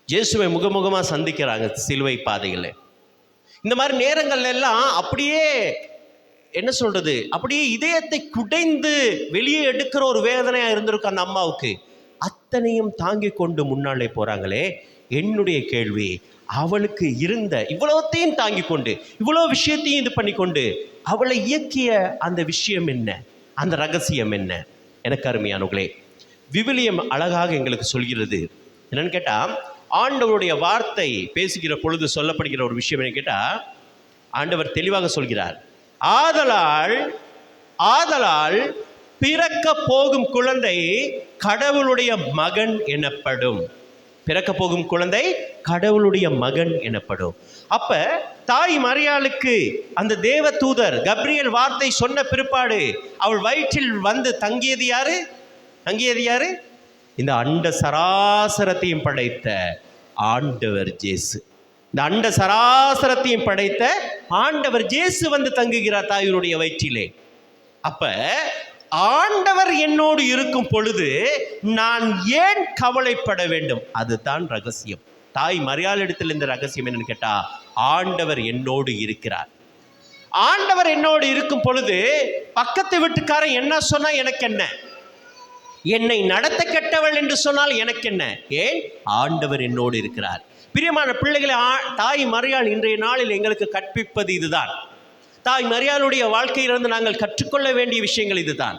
இயேசுவை முகமுகமாக சந்திக்கிறாங்க சிலுவை பாதையில். இந்த மாதிரி நேரங்கள்ல எல்லாம் அப்படியே என்ன சொல்றது, அப்படியே இதயத்தை குடைந்து வெளியே எடுக்கிற ஒரு வேதனையா இருந்திருக்கும் அந்த அம்மாவுக்கு. அத்தனையும் தாங்கி கொண்டு முன்னாலே போறாங்களே. என்னுடைய கேள்வி, அவளுக்கு இருந்த இவ்வளவுத்தையும் தாங்கி கொண்டு இவ்வளோ விஷயத்தையும் இது பண்ணி கொண்டு அவளை இயக்கிய அந்த விஷயம் என்ன, அந்த ரகசியம் என்ன? எனக்கு அருமையானவர்களே, விவிலியம் அழகாக எங்களுக்கு சொல்கிறது. என்னன்னு கேட்டால், ஆண்டவருடைய வார்த்தை பேசுகிற பொழுது சொல்லப்படுகிற ஒரு விஷயம் என்ன கேட்டால், ஆண்டவர் தெளிவாக சொல்கிறார், ஆதலால் பிறக்க போகும் குழந்தை கடவுளுடைய மகன் எனப்படும். பிறக்க போகும் குழந்தை கடவுளுடைய மகன் எனப்படும். அப்ப தாய் மரியாளுக்கு அந்த தேவ தூதர் கப்ரியேல் வார்த்தை சொன்ன பிற்பாடு அவள் வயிற்றில் வந்து தங்கியது யாரு? இந்த அண்ட சராசரத்தையும் படைத்த ஆண்டவர் இயேசு. இந்த அண்ட சராசரத்தையும் படைத்த ஆண்டவர் இயேசு வந்து தங்குகிறார் தாயுடைய வயிற்றிலே. அப்ப ஆண்டவர் என்னோடு இருக்கும் பொழுது நான் ஏன் கவலைப்பட வேண்டும்? அதுதான் ரகசியம். தாய் மரியாளிடத்தில் இந்த ரகசியம் என்னன்னு கேட்டா, ஆண்டவர் என்னோடு இருக்கிறார். ஆண்டவர் என்னோடு இருக்கும் பொழுது பக்கத்து வீட்டுக்காரன் என்ன சொன்னா எனக்கு என்ன, என்னை நடத்த கெட்டவள் என்று சொன்னால் எனக்கு என்ன, ஏன் ஆண்டவர் என்னோடு இருக்கிறார். பிரியமான பிள்ளைகளை, தாய் மரியாள் இன்றைய நாளில் எங்களுக்கு கற்பிப்பது இதுதான். தாய் மரியாளுடைய வாழ்க்கையிலிருந்து நாங்கள் கற்றுக்கொள்ள வேண்டிய விஷயங்கள் இதுதான்.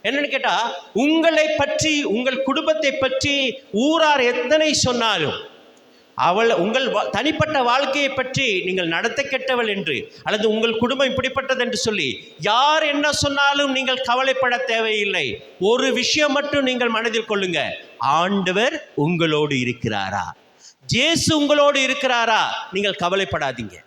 என்னன்னு கேட்டா, உங்களை பற்றி உங்கள் குடும்பத்தை பற்றி ஊரார் எத்தனை சொன்னாலும் உங்கள் தனிப்பட்ட வாழ்க்கையை பற்றி நீங்கள் நடத்த கெட்டவள் என்று அல்லது உங்கள் குடும்பம் இப்படிப்பட்டது என்று சொல்லி யார் என்ன சொன்னாலும் நீங்கள் கவலைப்பட தேவையில்லை. ஒரு விஷயம் மட்டும் நீங்கள் மனதில் கொள்ளுங்க, ஆண்டவர் உங்களோடு இருக்கிறாரா, இயேசு உங்களோடு இருக்கிறாரா, நீங்கள் கவலைப்படாதீங்க.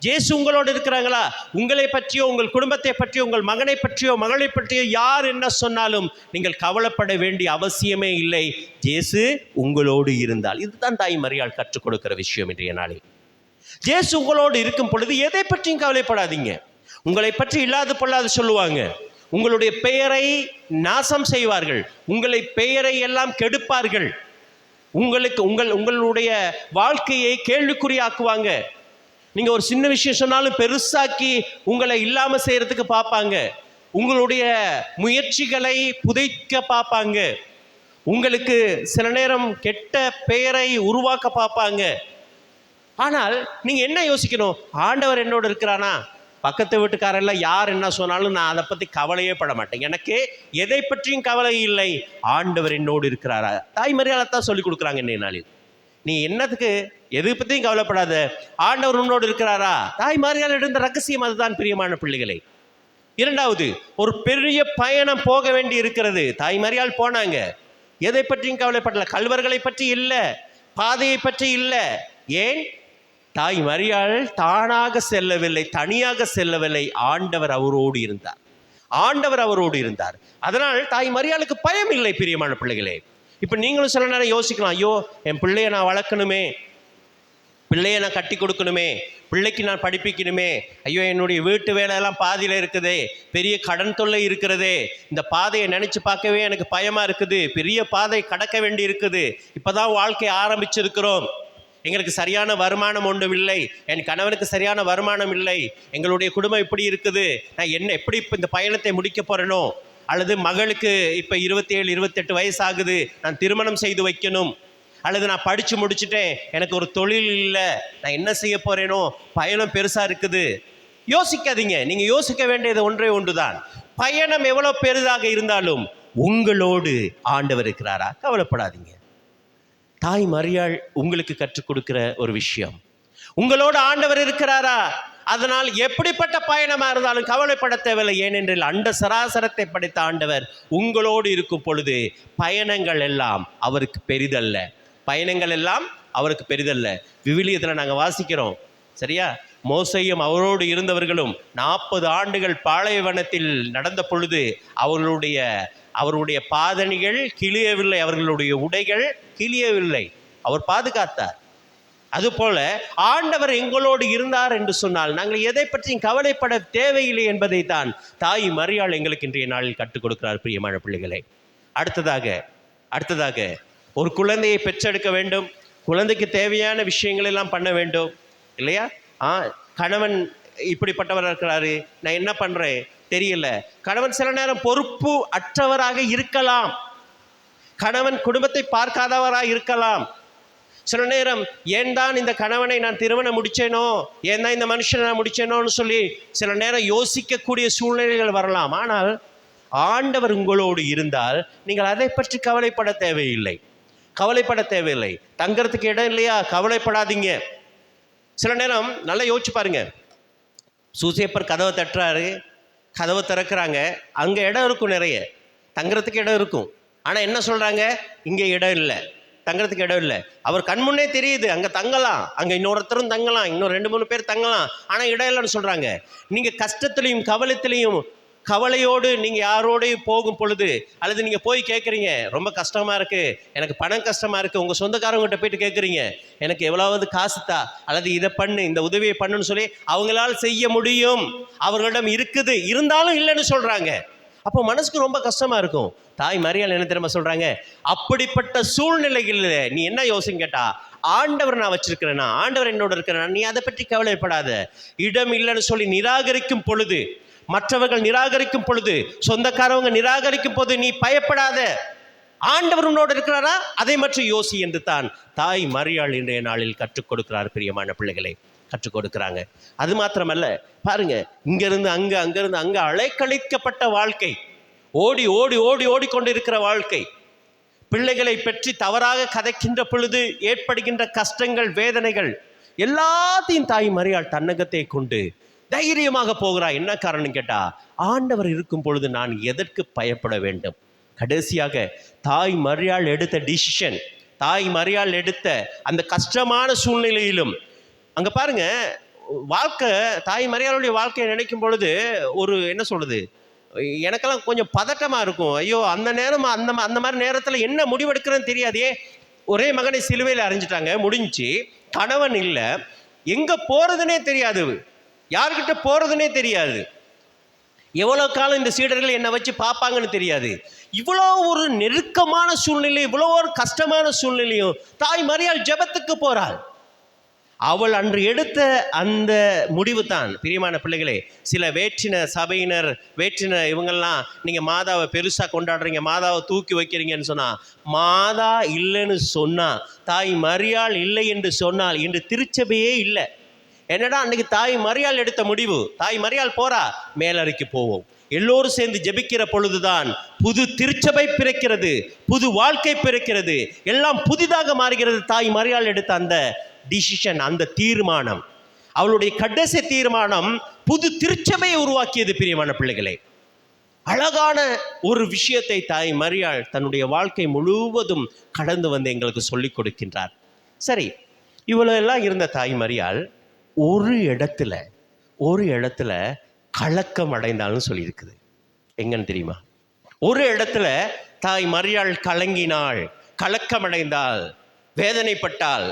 இயேசு உங்களோடு இருக்கிறாங்களா? உங்களை பற்றியோ உங்கள் குடும்பத்தை பற்றியோ உங்கள் மகனை பற்றியோ மகளை பற்றியோ யார் என்ன சொன்னாலும் நீங்கள் கவலைப்பட வேண்டிய அவசியமே இல்லை. இயேசு உங்களோடு இருந்தால். இதுதான் தாய் மரியாள் கற்றுக் கொடுக்கிற விஷயம் இன்றைய நாளில். இயேசு உங்களோடு இருக்கும் பொழுது எதை பற்றியும் கவலைப்படாதீங்க. உங்களை பற்றி இல்லாது பொல்லாது சொல்லுவாங்க, உங்களுடைய பெயரை நாசம் செய்வார்கள், உங்களை பெயரை எல்லாம் கெடுப்பார்கள், உங்களுடைய வாழ்க்கையை கேள்விக்குறியாக்குவாங்க. நீங்கள் ஒரு சின்ன விஷயம் சொன்னாலும் பெருசாக்கி உங்களை இல்லாமல் செய்கிறதுக்கு பார்ப்பாங்க, உங்களுடைய முயற்சிகளை புதைக்க பார்ப்பாங்க, உங்களுக்கு சில நேரம் கெட்ட பெயரை உருவாக்க பார்ப்பாங்க. ஆனால் நீங்கள் என்ன யோசிக்கணும், ஆண்டவர் என்னோடு இருக்கிறானா, பக்கத்து வீட்டுக்காரெல்லாம் யார் என்ன சொன்னாலும் நான் அதை பற்றி கவலையே பட மாட்டேன், எனக்கு எதை பற்றியும் கவலை இல்லை, ஆண்டவர் என்னோடு இருக்கிறாரா. தாய் மரியாதைத்தான் சொல்லிக் கொடுக்குறாங்க இன்னைய நாளில். நீ என்னத்துக்கு எது பற்றியும் கவலைப்படாத, ஆண்டவர் உன்னோடு இருக்கிறாரா. தாய் மரியாதை இருந்த ரகசியம் அதுதான் பிரியமான பிள்ளைகளை. இரண்டாவது, ஒரு பெரிய பயணம் போக வேண்டி இருக்கிறது. தாய் மரியாள் போனாங்க, எதை பற்றியும் கவலைப்படல, கல்வர்களை பற்றி இல்லை, பாதையை பற்றி இல்லை. ஏன்? தாய் மரியாள் தானாக செல்லவில்லை, தனியாக செல்லவில்லை, ஆண்டவர் அவரோடு இருந்தார், ஆண்டவர் அவரோடு இருந்தார். அதனால் தாய் மரியாளுக்கு பயம் இல்லை. பிரியமான பிள்ளைகளே, இப்போ நீங்களும் சில நேரம் யோசிக்கலாம், ஐயோ என் பிள்ளையை நான் வளர்க்கணுமே, பிள்ளையை நான் கட்டி கொடுக்கணுமே, பிள்ளைக்கு நான் படிப்பிக்கணுமே, ஐயோ என்னுடைய வீட்டு வேலையெல்லாம் பாதியில் இருக்குதே, பெரிய கடன் தொல்லை இருக்கிறதே, இந்த பாதையை நினச்சி பார்க்கவே எனக்கு பயமாக இருக்குது, பெரிய பாதை கடக்க வேண்டி இருக்குது, இப்போ தான் வாழ்க்கை ஆரம்பிச்சிருக்கிறோம், எங்களுக்கு சரியான வருமானம் ஒன்றும் இல்லை, என் கணவனுக்கு சரியான வருமானம் இல்லை, எங்களுடைய குடும்பம் இப்படி இருக்குது, நான் எப்படி இப்போ இந்த பயணத்தை முடிக்க போகிறேனோ, அல்லது மகளுக்கு இப்போ 27 28 வயசு ஆகுது, நான் திருமணம் செய்து வைக்கணும், அல்லது நான் படித்து முடிச்சுட்டேன், எனக்கு ஒரு தொழில் இல்லை, நான் என்ன செய்ய போகிறேனோ, பயணம் பெருசாக இருக்குது. யோசிக்காதீங்க. நீங்கள் யோசிக்க வேண்டியது ஒன்றே ஒன்று தான், பயணம் எவ்வளோ பெரிதாக இருந்தாலும் உங்களோடு ஆண்டவர் இருக்கிறாரா, கவலைப்படாதீங்க. தாய் மரியாள் உங்களுக்கு கற்றுக் கொடுக்கிற ஒரு விஷயம், உங்களோடு ஆண்டவர் இருக்கிறாரா. அதனால் எப்படிப்பட்ட பயணமாக இருந்தாலும் கவலைப்பட தேவையில்லை. ஏனென்றால் அண்ட சராசரத்தை படைத்த ஆண்டவர் உங்களோடு இருக்கும் பொழுது பயணங்கள் எல்லாம் அவருக்கு பெரிதல்ல, பயணங்கள் எல்லாம் அவருக்கு பெரிதல்ல. விவிலியத்தில் நாங்கள் வாசிக்கிறோம், சரியா, மோசையும் அவரோடு இருந்தவர்களும் 40 ஆண்டுகள் பாலைவனத்தில் நடந்த பொழுது அவருடைய பாதணிகள் கிழியவில்லை, அவர்களுடைய உடைகள் கிழியவில்லை, அவர் பாதுகாத்தார். அதுபோல ஆண்டவர் எங்களோடு இருந்தார் என்று சொன்னால் நாங்கள் எதை பற்றியும் கவலைப்பட தேவையில்லை என்பதை தான் தாய் மரியாள் எங்களுக்கு இன்றைய நாளில் கற்றுக் கொடுக்கிறார். பிரியமான பிள்ளைகளை, அடுத்ததாக ஒரு குழந்தையை பெற்றெடுக்க வேண்டும், குழந்தைக்கு தேவையான விஷயங்கள் எல்லாம் பண்ண வேண்டும் இல்லையா. கணவன் இப்படிப்பட்டவராக இருக்கிறாரு, நான் என்ன பண்ணுறேன் தெரியல. கணவன் சில நேரம் பொறுப்பு அற்றவராக இருக்கலாம், கணவன் குடும்பத்தை பார்க்காதவராக இருக்கலாம். சில நேரம் ஏன் தான் இந்த கணவனை நான் திருமணம் முடித்தேனோ, ஏன் தான் இந்த மனுஷனை நான் முடித்தேனோன்னு சொல்லி சில நேரம் யோசிக்கக்கூடிய சூழ்நிலைகள் வரலாம். ஆனால் ஆண்டவர் உங்களோடு இருந்தால் நீங்கள் அதை பற்றி கவலைப்பட தேவையில்லை. தங்கறதுக்கு இடம் இல்லையா, கவலைப்படாதீங்க. சில நேரம் நல்லா யோசிச்சு பாருங்க, சூசேப்பர் கதவை தட்டுறாரு, கதவை திறக்கிறாங்க, அங்கே இடம் இருக்கும், நிறைய தங்கறதுக்கு இடம் இருக்கும். ஆனால் என்ன சொல்கிறாங்க, இங்கே இடம் இல்லை, தங்கறதுக்கு இடம் இல்லை. அவர் கண்முன்னே தெரியுது அங்கே தங்கலாம், அங்கே இன்னொருத்தரும் தங்கலாம், இன்னும் 2-3 பேர் தங்கலாம், ஆனால் இடம் இல்லைன்னு சொல்கிறாங்க. நீங்கள் கஷ்டத்துலையும் கவலையோடு நீங்கள் யாரோடையும் போகும் பொழுது, அல்லது நீங்கள் போய் கேட்குறீங்க, ரொம்ப கஷ்டமாக இருக்குது, எனக்கு பணம் கஷ்டமாக இருக்குது, உங்கள் சொந்தக்காரங்கிட்ட போயிட்டு கேட்குறீங்க, எனக்கு எவ்வளவு காசுத்தா, அல்லது இதை பண்ணு, இந்த உதவியை பண்ணுன்னு சொல்லி அவங்களால் செய்ய முடியும், அவர்களிடம் இருக்குது, இருந்தாலும் இல்லைன்னு சொல்கிறாங்க. அப்போ மனசுக்கு ரொம்ப கஷ்டமாக இருக்கும். தாய் மரியாள் என்ன தெரியுமா சொல்கிறாங்க, அப்படிப்பட்ட சூழ்நிலைகளில் நீ என்ன யோசிங்க கேட்டா, ஆண்டவர் நான் வச்சிருக்கிறேன்னா, ஆண்டவர் என்னோட இருக்கிறேன்னா, நீ அதை பற்றி கவலைப்படாத. இடம் இல்லைன்னு சொல்லி நிராகரிக்கும் பொழுது, மற்றவர்கள் நிராகரிக்கும் பொழுது, சொந்தக்காரவங்க நிராகரிக்கும் போது நீ பயப்படாத. ஆண்டவர் உன்னோடு இருக்கிறாரா, அதை மட்டும் யோசி என்று தான் தாய் மரியாள் இன்றைய நாளில் கற்றுக் கொடுக்கிறார். பிரியமான பிள்ளைகளை, கற்றுக் கொடுக்கிறாங்க. அது மாத்திரமல்ல, பாருங்க, இங்கிருந்து அங்க, அங்கிருந்து அங்க அலைக்கழிக்கப்பட்ட வாழ்க்கை, ஓடி ஓடி ஓடி ஓடிக்கொண்டு இருக்கிற வாழ்க்கை, பிள்ளைகளை பற்றி தவறாக கதைக்கின்ற பொழுது ஏற்படுகின்ற கஷ்டங்கள், வேதனைகள் எல்லாத்தையும் தாய் மரியாள் தன்னகத்தை கொண்டு தைரியமாக போகிறா. என்ன காரணம் கேட்டா, ஆண்டவர் இருக்கும் பொழுது நான் எதற்கு பயப்பட வேண்டும்? கடைசியாக தாய் மரியாள் எடுத்த டிசிஷன், தாய் மரியாள் எடுத்த அந்த கஷ்டமான சூழ்நிலையிலும், அங்க பாருங்க, வாழ்க்கை, தாய் மரியாளுடைய வாழ்க்கையை நினைக்கும் பொழுது ஒரு என்ன சொல்றது, எனக்கெல்லாம் கொஞ்சம் பதட்டமா இருக்கும். ஐயோ, அந்த நேரம் அந்த மாதிரி நேரத்தில் என்ன முடிவெடுக்கிறேன்னு தெரியாதே. ஒரே மகனை சிலுவையில் அரைஞ்சிட்டாங்க, முடிஞ்சு, கணவன் இல்லை, எங்க போறதுனே தெரியாது, யார்கிட்ட போறதுனே தெரியாது, எவ்வளோ காலம் இந்த சீடர்கள் என்னை வச்சு பார்ப்பாங்கன்னு தெரியாது. இவ்வளோ ஒரு நெருக்கமான சூழ்நிலை, இவ்வளோ ஒரு கஷ்டமான சூழ்நிலையும் தாய் மரியாள் ஜெபத்துக்கு போறாள். அவள் அன்று எடுத்த அந்த முடிவு தான், பிரியமான பிள்ளைகளே, சில வேற்றின சபையினர், வேற்றின இவங்கெல்லாம் நீங்கள் மாதாவை பெருசாக கொண்டாடுறீங்க, மாதாவை தூக்கி வைக்கிறீங்கன்னு சொன்னால், மாதா இல்லைன்னு சொன்னால், தாய் மரியாள் இல்லை என்று சொன்னால் இன்று திருச்சபையே இல்லை. என்னடா அன்னைக்கு தாய் மரியாள் எடுத்த முடிவு, தாய் மரியாள் போறா, மேலறைக்கு போவோம், எல்லோரும் சேர்ந்து ஜெபிக்கிற பொழுதுதான் புது திருச்சபை பிறக்கிறது, புது வாழ்க்கை பிறக்கிறது, எல்லாம் புதிதாக மாறுகிறது. தாய் மரியாள் எடுத்த அந்த டிசிஷன், அந்த தீர்மானம், அவளுடைய கடைசி தீர்மானம் புது திருச்சபையை உருவாக்கியது. பிரியமான பிள்ளைகளே, அழகான ஒரு விஷயத்தை தாய் மரியாள் தன்னுடைய வாழ்க்கை முழுவதும் கடந்து வந்து எங்களுக்கு சொல்லிக் கொடுக்கின்றார். சரி, இவ்வளோ எல்லாம் இருந்த தாய் மரியாள் ஒரு இடத்துல கலக்கம் அடைந்தாலும் சொல்லியிருக்குது. எங்கன்னு தெரியுமா? ஒரு இடத்துல தாய் மரியாள் கலங்கினாள், கலக்கமடைந்தாள், வேதனைப்பட்டாள்.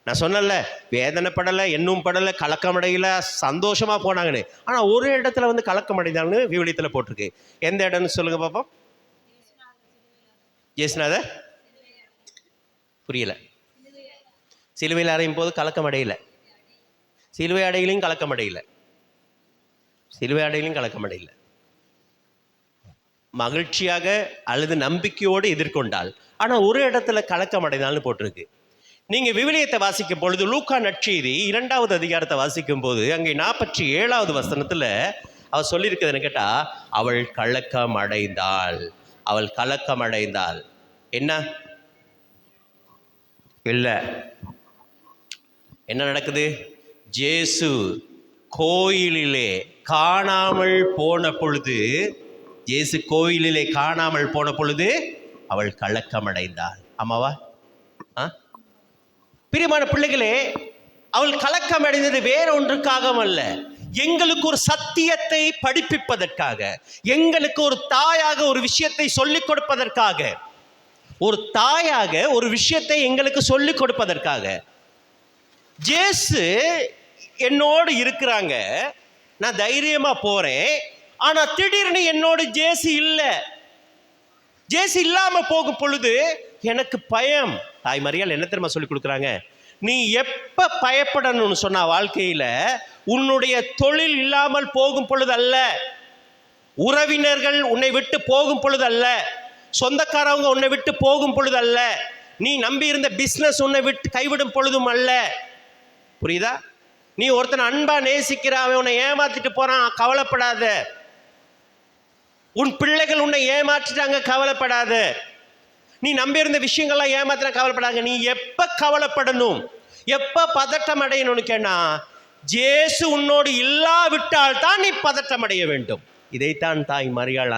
நான் சொன்னல, வேதனைப்படலை, என்னும் படலை, கலக்கமடையில, சந்தோஷமா போனாங்கன்னு. ஆனால் ஒரு இடத்துல வந்து கலக்கமடைந்தாள்னு விவிலியத்தில் போட்டிருக்கு. எந்த இடம்னு சொல்லுங்க பாப்போம். ஜேசுநாதர் புரியல. சிலுவையில் அறையும் போது கலக்கமடையில, சிலுவை அடையிலையும் கலக்கமடையில, சிலுவை அடையிலையும் கலக்கமடையில, மகிழ்ச்சியாக அல்லது நம்பிக்கையோடு எதிர்கொண்டாள். ஆனால் ஒரு இடத்துல கலக்கமடைந்தால்னு போட்டிருக்கு. நீங்கள் விவிலியத்தை வாசிக்கும் பொழுது, லூக்கா நற்செய்தி 2வது அதிகாரத்தை வாசிக்கும் போது, அங்கே 47வது வசனத்தில் அவள் சொல்லியிருக்குதுன்னு கேட்டால், அவள் கலக்கமடைந்தாள், அவள் கலக்கமடைந்தாள். என்ன இல்லை, என்ன நடக்குது? ஜேசு கோயிலிலே காணாமல் போன பொழுது, ஜேசு கோயிலிலே காணாமல் போன பொழுது அவள் கலக்கமடைந்தாள். ஆமாவா? பிரியமான பிள்ளைகளே, அவள் கலக்கமடைந்தது வேற ஒன்றுக்காகவும் அல்ல, எங்களுக்கு ஒரு சத்தியத்தை படிப்பிப்பதற்காக, எங்களுக்கு ஒரு தாயாக ஒரு விஷயத்தை சொல்லிக் கொடுப்பதற்காக, ஒரு தாயாக ஒரு விஷயத்தை எங்களுக்கு சொல்லிக் கொடுப்பதற்காக. ஜேசு என்னோடு இருக்கிறாங்க, நான் தைரியமா போறேன். ஆனா திடீர்னு என்னோடு ஜேசு இல்லை. ஜேசு இல்லாம போகும் பொழுது எனக்கு பயம். தாய் மரியாள் என்ன தெரியுமா சொல்லி கொடுக்குறாங்க? நீ எப்ப பயப்படணும்னு சொன்னா, வாழ்க்கையில உன்னுடைய தொழில் இல்லாமல் போகும் பொழுது அல்ல, உறவினர்கள் உன்னை விட்டு போகும் பொழுது அல்ல, சொந்தக்காரவங்க உன்னை விட்டு போகும் பொழுது அல்ல, நீ நம்பி இருந்த பிசினஸ் உன்னை விட்டு கைவிடும் பொழுதும் அல்ல. புரியுதா? நீ ஒருத்தனை அன்பா நேசிக்கிற, அவன் உன்னை ஏமாத்திட்டு போறான், கவலைப்படாத. உன் பிள்ளைகள் உன்னை ஏமாற்றிட்டாங்க, கவலைப்படாத. நீ நம்பி இருந்த விஷயங்கள்லாம் ஏமாத்தினா கவலைப்படாத. நீ எப்ப கவலைப்படணும், எப்ப பதட்டம் அடையணும்னு கேட்டா, ஜேசு உன்னோடு இல்லாவிட்டால் தான் நீ பதட்டம் அடைய வேண்டும். இதைத்தான் தாய் மரியாள்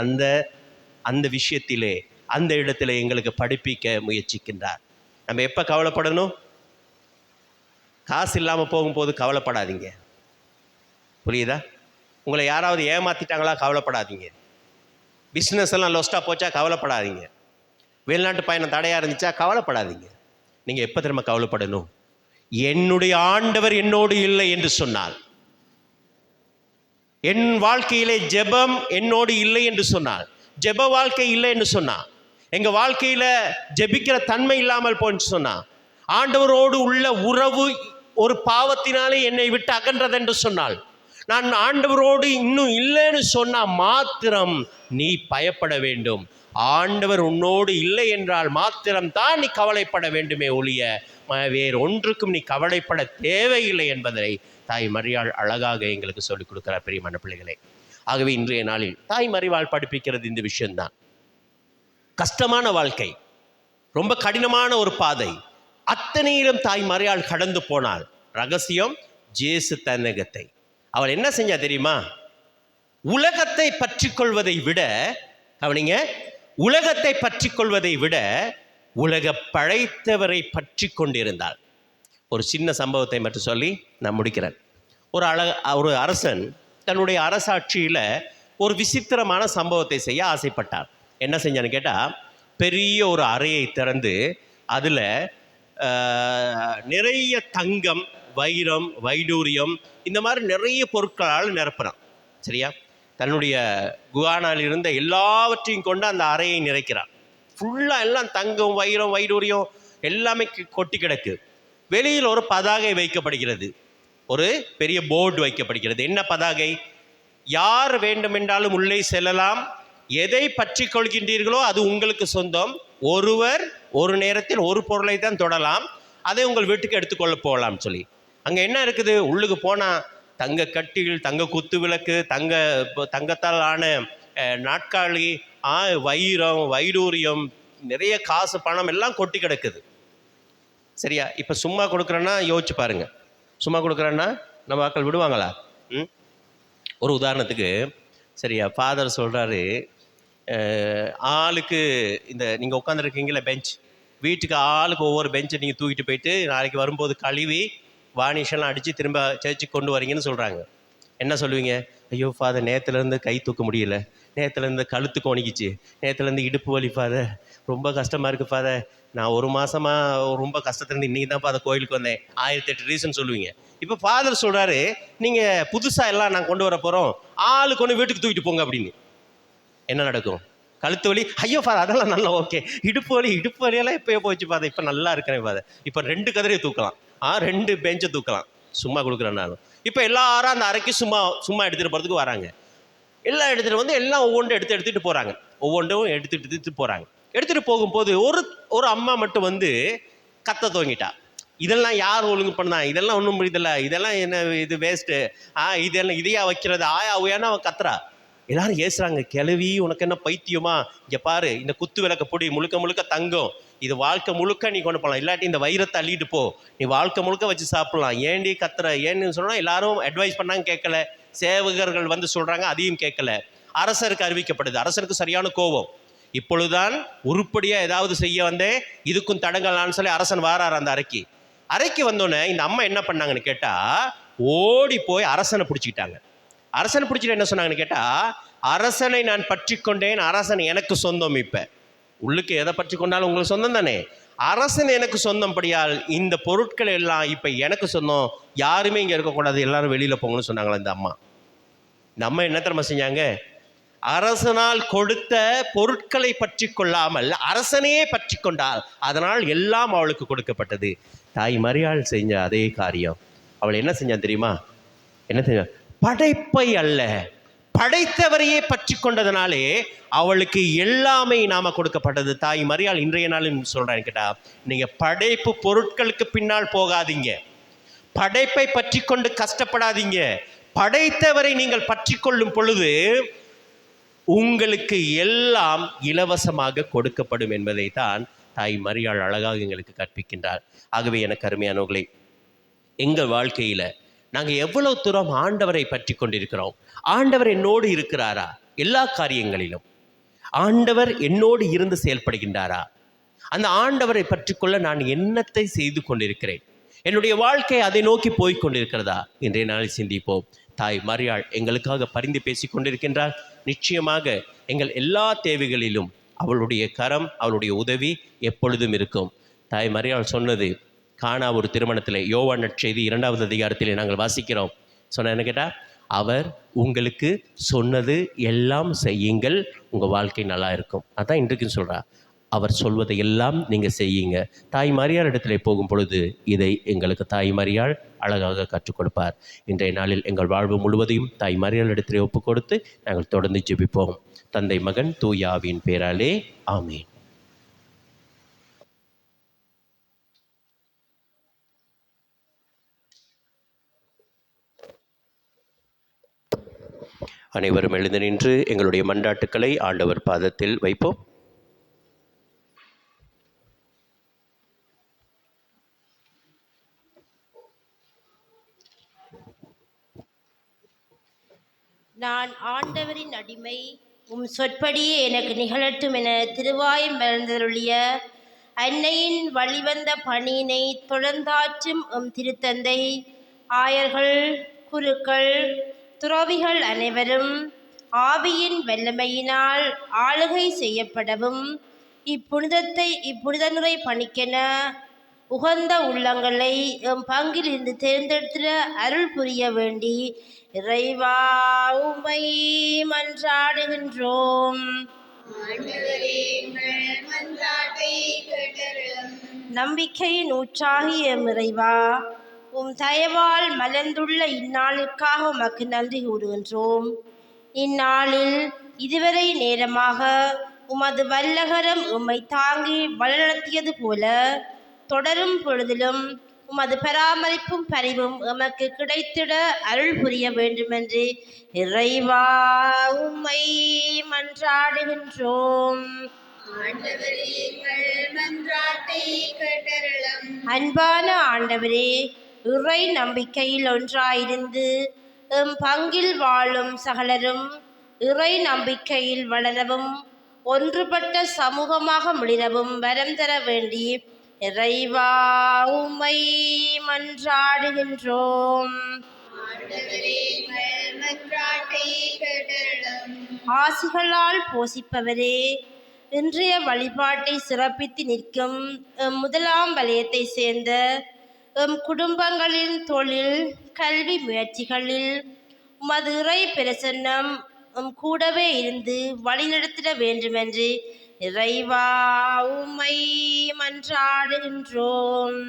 அந்த விஷயத்திலே, அந்த இடத்துல எங்களுக்கு படிப்பிக்க முயற்சிக்கின்றார். நம்ம எப்ப கவலைப்படணும்? காசு இல்லாமல் போகும்போது கவலைப்படாதீங்க. புரியுதா? உங்களை யாராவது ஏமாத்திட்டாங்களா? கவலைப்படாதீங்க. பிஸ்னஸ் எல்லாம் லொஸ்ட்டாக போச்சா? கவலைப்படாதீங்க. வெளிநாட்டு பயணம் தடையாக இருந்துச்சா? கவலைப்படாதீங்க. நீங்கள் எப்போ திரும்ப கவலைப்படணும்? என்னுடைய ஆண்டவர் என்னோடு இல்லை என்று சொன்னால், என் வாழ்க்கையிலே ஜெபம் என்னோடு இல்லை என்று சொன்னால், ஜெப வாழ்க்கை இல்லை என்று சொன்னால், எங்கள் வாழ்க்கையில் ஜெபிக்கிற தன்மை இல்லாமல் போன்னு சொன்னால், ஆண்டவரோடு உள்ள உறவு ஒரு பாவத்தினாலே என்னை விட்டு அகன்றது என்று சொன்னால், நான் ஆண்டவரோடு இன்னும் இல்லைன்னு சொன்னா மாத்திரம் நீ பயப்பட வேண்டும். ஆண்டவர் உன்னோடு இல்லை என்றால் மாத்திரம்தான் நீ கவலைப்பட வேண்டுமே ஒழிய வேறு ஒன்றுக்கும் நீ கவலைப்பட தேவையில்லை என்பதை தாய் மரியாள் அழகாக எங்களுக்கு சொல்லிக் கொடுக்கிறார் பிரியமான பிள்ளைகளே. ஆகவே இன்றைய நாளில் தாய் மரியாள் படிப்பிக்கிறது இந்த விஷயம்தான். கஷ்டமான வாழ்க்கை, ரொம்ப கடினமான ஒரு பாதை, அத்தனையிலும் தாய் மரியாள் கடந்து போனாள். ரகசியம் ஜேசு தன்னகத்தை. அவள் என்ன செஞ்சா தெரியுமா? உலகத்தை பற்றி கொள்வதை விட, கவனிங்க, உலகத்தை பற்றி கொள்வதை விட உலக படைத்தவரை பற்றி கொண்டிருந்தாள். ஒரு சின்ன சம்பவத்தை மட்டும் சொல்லி நான் முடிக்கிறேன். ஒரு அரசன் தன்னுடைய அரசாட்சியில் ஒரு விசித்திரமான சம்பவத்தை செய்ய ஆசைப்பட்டார். என்ன செஞ்சான்னு கேட்டால், பெரிய ஒரு அறையை திறந்து அதில் நிறைய தங்கம், வைரம், வைடூரியம், இந்த மாதிரி நிறைய பொருட்களால் நிரப்புறான். சரியா? தன்னுடைய குகானால் இருந்த எல்லாவற்றையும் கொண்டு அந்த அறையை நிறைக்கிறான். ஃபுல்லாக எல்லாம் தங்கம், வைரம், வைடூரியம் எல்லாமே கொட்டி கிடக்கு. வெளியில் ஒரு பதாகை வைக்கப்படுகிறது, ஒரு பெரிய போர்டு வைக்கப்படுகிறது. என்ன பதாகை? யார் வேண்டுமென்றாலும் உள்ளே செல்லலாம், எதை பற்றி கொள்கின்றீர்களோ அது உங்களுக்கு சொந்தம், ஒருவர் ஒரு நேரத்தில் ஒரு பொருளை தான் தொடலாம், அதை உங்கள் வீட்டுக்கு எடுத்துக்கொள்ள போகலாம்னு சொல்லி. அங்கே என்ன இருக்குது? உள்ளுக்கு போனால் தங்க கட்டில், தங்க குத்து விளக்கு, தங்கத்தால் ஆன நாட்காலி, வைரம், வைடூரியம், நிறைய காசு, பணம் எல்லாம் கொட்டி கிடக்குது. சரியா? இப்போ சும்மா கொடுக்குறேன்னா யோசிச்சு பாருங்க, சும்மா கொடுக்குறேன்னா நம்ம ஆட்கள் விடுவாங்களா? ஒரு உதாரணத்துக்கு, சரியா, ஃபாதர் சொல்கிறாரு, ஆளுக்கு இந்த நீங்கள் உட்காந்துருக்கீங்களே பெஞ்ச், வீட்டுக்கு ஆளுக்கு ஒவ்வொரு பெஞ்சை நீங்கள் தூக்கிட்டு போயிட்டு நாளைக்கு வரும்போது கழுவி வானிஷெல்லாம் அடித்து திரும்ப சேர்ச்சுக்கு கொண்டு வரீங்கன்னு சொல்கிறாங்க. என்ன சொல்லுவீங்க? ஐயோ ஃபாதர், நேற்றுலேருந்து கை தூக்க முடியல, நேற்றுலேருந்து கழுத்து கோணிக்கிச்சு, நேற்றுலேருந்து இடுப்பு வலி ஃபாதர், ரொம்ப கஷ்டமாக இருக்குது ஃபாதர், நான் ஒரு மாதமாக ரொம்ப கஷ்டத்துலேருந்து இன்றைக்கி தான் ஃபாதர் கோயிலுக்கு வந்தேன், 1008 ரீசன் சொல்லுவீங்க. இப்போ ஃபாதர் சொல்கிறாரு, நீங்கள் புதுசாக எல்லாம் நான் கொண்டு வர போகிறோம், ஆளுக்கு ஒன்று வீட்டுக்கு தூக்கிட்டு போங்க அப்படின்னு. என்ன நடக்கும்? கழுத்து வலி, ஐயோ ஃபாதர் அதெல்லாம் நல்லா ஓகே, இடுப்பு வலியெல்லாம் எப்போயோ போச்சு ஃபாதர், இப்போ நல்லா இருக்கிறேன் ஃபாதர், இப்போ 2 கதிரையை தூக்கலாம், 2 பெஞ்சை தூக்கலாம், சும்மா கொடுக்குறேன்னாலும். இப்போ எல்லாரும் அந்த அறைக்கு சும்மா எடுத்துகிட்டு போகிறதுக்கு வராங்க. எல்லாம் எடுத்துகிட்டு வந்து எல்லாம் ஒவ்வொன்றும் எடுத்துகிட்டு போகிறாங்க, ஒவ்வொன்றும் எடுத்துகிட்டு போகிறாங்க. எடுத்துகிட்டு போகும்போது ஒரு அம்மா மட்டும் வந்து கத்த துவங்கிட்டா. இதெல்லாம் யார் ஒழுங்கு பண்ணா? இதெல்லாம் ஒன்றும் முடியதில்லை, இதெல்லாம் என்ன, இது வேஸ்ட்டு, இதெல்லாம் இதையா வைக்கிறது, ஆயாவையானா அவன் கத்துறா. எல்லாரும் ஏசுறாங்க, கிளவி உனக்கு என்ன பைத்தியமா, இங்கே பாரு இந்த குத்து விளக்க பொடி முழுக்க தங்கம், இது வாழ்க்கை முழுக்க நீ கொண்டு போகலாம், இல்லாட்டி இந்த வைரத்தை அள்ளிட்டு போ, நீ வாழ்க்கை முழுக்க வச்சு சாப்பிடலாம், ஏண்டி கத்துற ஏன்னு சொன்னால் எல்லாரும் அட்வைஸ் பண்ணாங்க, கேட்கல. சேவகர்கள் வந்து சொல்கிறாங்க, அதையும் கேட்கல. அரசருக்கு அறிவிக்கப்படுது. அரசருக்கு சரியான கோபம். இப்பொழுதுதான் உருப்படியாக ஏதாவது செய்ய வந்தேன், இதுக்கும் தடங்கலான்னு சொல்லி அரசன் வாரார் அந்த அறைக்கு வந்தோடனே இந்த அம்மா என்ன பண்ணாங்கன்னு கேட்டால், ஓடி போய் அரசனை பிடிச்சிக்கிட்டாங்க. அரசனை பிடிச்சிட்டு என்ன சொன்னாங்கன்னு கேட்டால், அரசனை நான் பற்றி கொண்டேன், அரசன் எனக்கு சொந்தம். இப்போ உள்ளுக்கு எதை பற்றி கொண்டாலும் உங்களுக்கு சொந்தம் தானே, அரசன் எனக்கு சொந்தம்படியால் இந்த பொருட்கள் எல்லாம் இப்போ எனக்கு சொந்தம், யாருமே இங்கே இருக்கக்கூடாது, எல்லாரும் வெளியில் போங்கன்னு சொன்னாங்களா இந்த அம்மா. இந்த அம்மா என்ன தெரியுமா செஞ்சாங்க? அரசனால் கொடுத்த பொருட்களை பற்றி கொள்ளாமல் அரசனையே பற்றி கொண்டாள். அதனால் எல்லாம் அவளுக்கு கொடுக்கப்பட்டது. தாய் மரியாள் செஞ்ச அதே காரியம். அவள் என்ன செஞ்சான் தெரியுமா? என்ன செஞ்சா? படைப்பை அல்ல, படைத்தவரையே பற்றி கொண்டதுனாலே அவளுக்கு எல்லாமே நாம கொடுக்கப்பட்டது. தாய் மரியாள் இன்றைய நாள் சொல்றேன் கேட்டா, நீங்க படைப்பு பொருட்களுக்கு பின்னால் போகாதீங்க, படைப்பை பற்றி கொண்டு கஷ்டப்படாதீங்க. படைத்தவரை நீங்கள் பற்றி கொள்ளும் பொழுது உங்களுக்கு எல்லாம் இலவசமாக கொடுக்கப்படும் என்பதை தான் தாய் மரியாள் அழகாக எங்களுக்கு கற்பிக்கின்றார். ஆகவே எனக்கு அருமையானவர்களே, எங்கள் வாழ்க்கையில் நாங்கள் எவ்வளவு தூரம் ஆண்டவரை பற்றி கொண்டிருக்கிறோம்? ஆண்டவர் என்னோடு இருக்கிறாரா? எல்லா காரியங்களிலும் ஆண்டவர் என்னோடு இருந்து செயல்படுகின்றாரா? அந்த ஆண்டவரை பற்றி கொள்ள நான் என்னத்தை செய்து கொண்டிருக்கிறேன்? என்னுடைய வாழ்க்கை அதை நோக்கி போய் கொண்டிருக்கிறதா? இன்றைய நாளில் சிந்திப்போம். தாய் மரியாள் எங்களுக்காக பரிந்து பேசி கொண்டிருக்கின்றார். நிச்சயமாக எங்கள் எல்லா தேவைகளிலும் அவளுடைய கரம், அவளுடைய உதவி எப்பொழுதும் இருக்கும். தாய் மரியாள் சொன்னது கானா ஒரு திருமணத்தில், யோவான் நற்செய்தி 2வது அதிகாரத்திலே நாங்கள் வாசிக்கிறோம். சொன்ன என்ன கேட்டால், அவர் உங்களுக்கு சொன்னது எல்லாம் செய்யுங்கள், உங்கள் வாழ்க்கை நல்லா இருக்கும். அதான் இன்றைக்கும் சொல்கிறா. அவர் சொல்வதை எல்லாம் நீங்கள் செய்யுங்க. தாய் மரியாள் இடத்துல போகும் பொழுது இதை எங்களுக்கு தாய் மரியாள் அழகாக கற்றுக் கொடுப்பார். இன்றைய நாளில் எங்கள் வாழ்வு முழுவதையும் தாய் மரியாள் இடத்திலே ஒப்பு கொடுத்து நாங்கள் தொடர்ந்து ஜெபிப்போம். தந்தை, மகன், தூய ஆவியின் பேராலே ஆமீன். அனைவரும் எழுந்து நின்று எங்களுடைய மன்றாட்டுக்களை ஆண்டவர் பாதத்தில் வைப்போம். நான் ஆண்டவரின் அடிமை, உம் சொற்படியே எனக்கு நிகழட்டும் என திருவாய் மலர்ந்தருளிய அன்னையின் வழிவந்த பணியினை தொடர்ந்தாற்றும் உம் திருத்தந்தை, ஆயர்கள், குருக்கள், துறவிகள் அனைவரும் ஆவியின் வல்லமையினால் ஆளுகை செய்யப்படவும் இப்புனிதனுரை பணிக்கென உகந்த உள்ளங்களை எம் பங்கில் இருந்து தேர்ந்தெடுத்திட அருள் புரிய வேண்டி இறைவா உம்மை மன்றாடுகின்றோம். நம்பிக்கையின் ஊற்றாகிய இறைவா, உம் தயவால் மலர்ந்துள்ள இந்நாளுக்காக உமக்கு நன்றி கூறுகின்றோம். இந்நாளில் இதுவரை நேரமாக உமது வல்லகரம் உம்மை தாங்கி வழிநடத்தியது போல தொடரும் பொழுதிலும் உமது பராமரிப்பும் பரிவும் எமக்கு கிடைத்திட அருள் புரிய வேண்டுமென்று இறைவா உம்மை மன்றாடுகின்றோம். அன்பான ஆண்டவரே, இறை நம்பிக்கையில் ஒன்றாயிருந்து எம் பங்கில் வாழும் சகலரும் இறை நம்பிக்கையில் வளரவும் ஒன்றுபட்ட சமூகமாக மிளிரவும் வரம் தர வேண்டி இறைவா உம்மை மன்றாடுகின்றோம். ஆசிகளால் போஷிப்பவரே, இன்றைய வழிபாட்டை சிறப்பித்து நிற்கும் முதலாம் வலயத்தை சேர்ந்த எம் குடும்பங்களின் தொழில் கல்வி முயற்சிகளில் உமது இறை பிரசன்னம் கூடவே இருந்து வழிநடத்திட வேண்டுமென்று இறைவா உம்மை மன்றாடுகின்றோம்.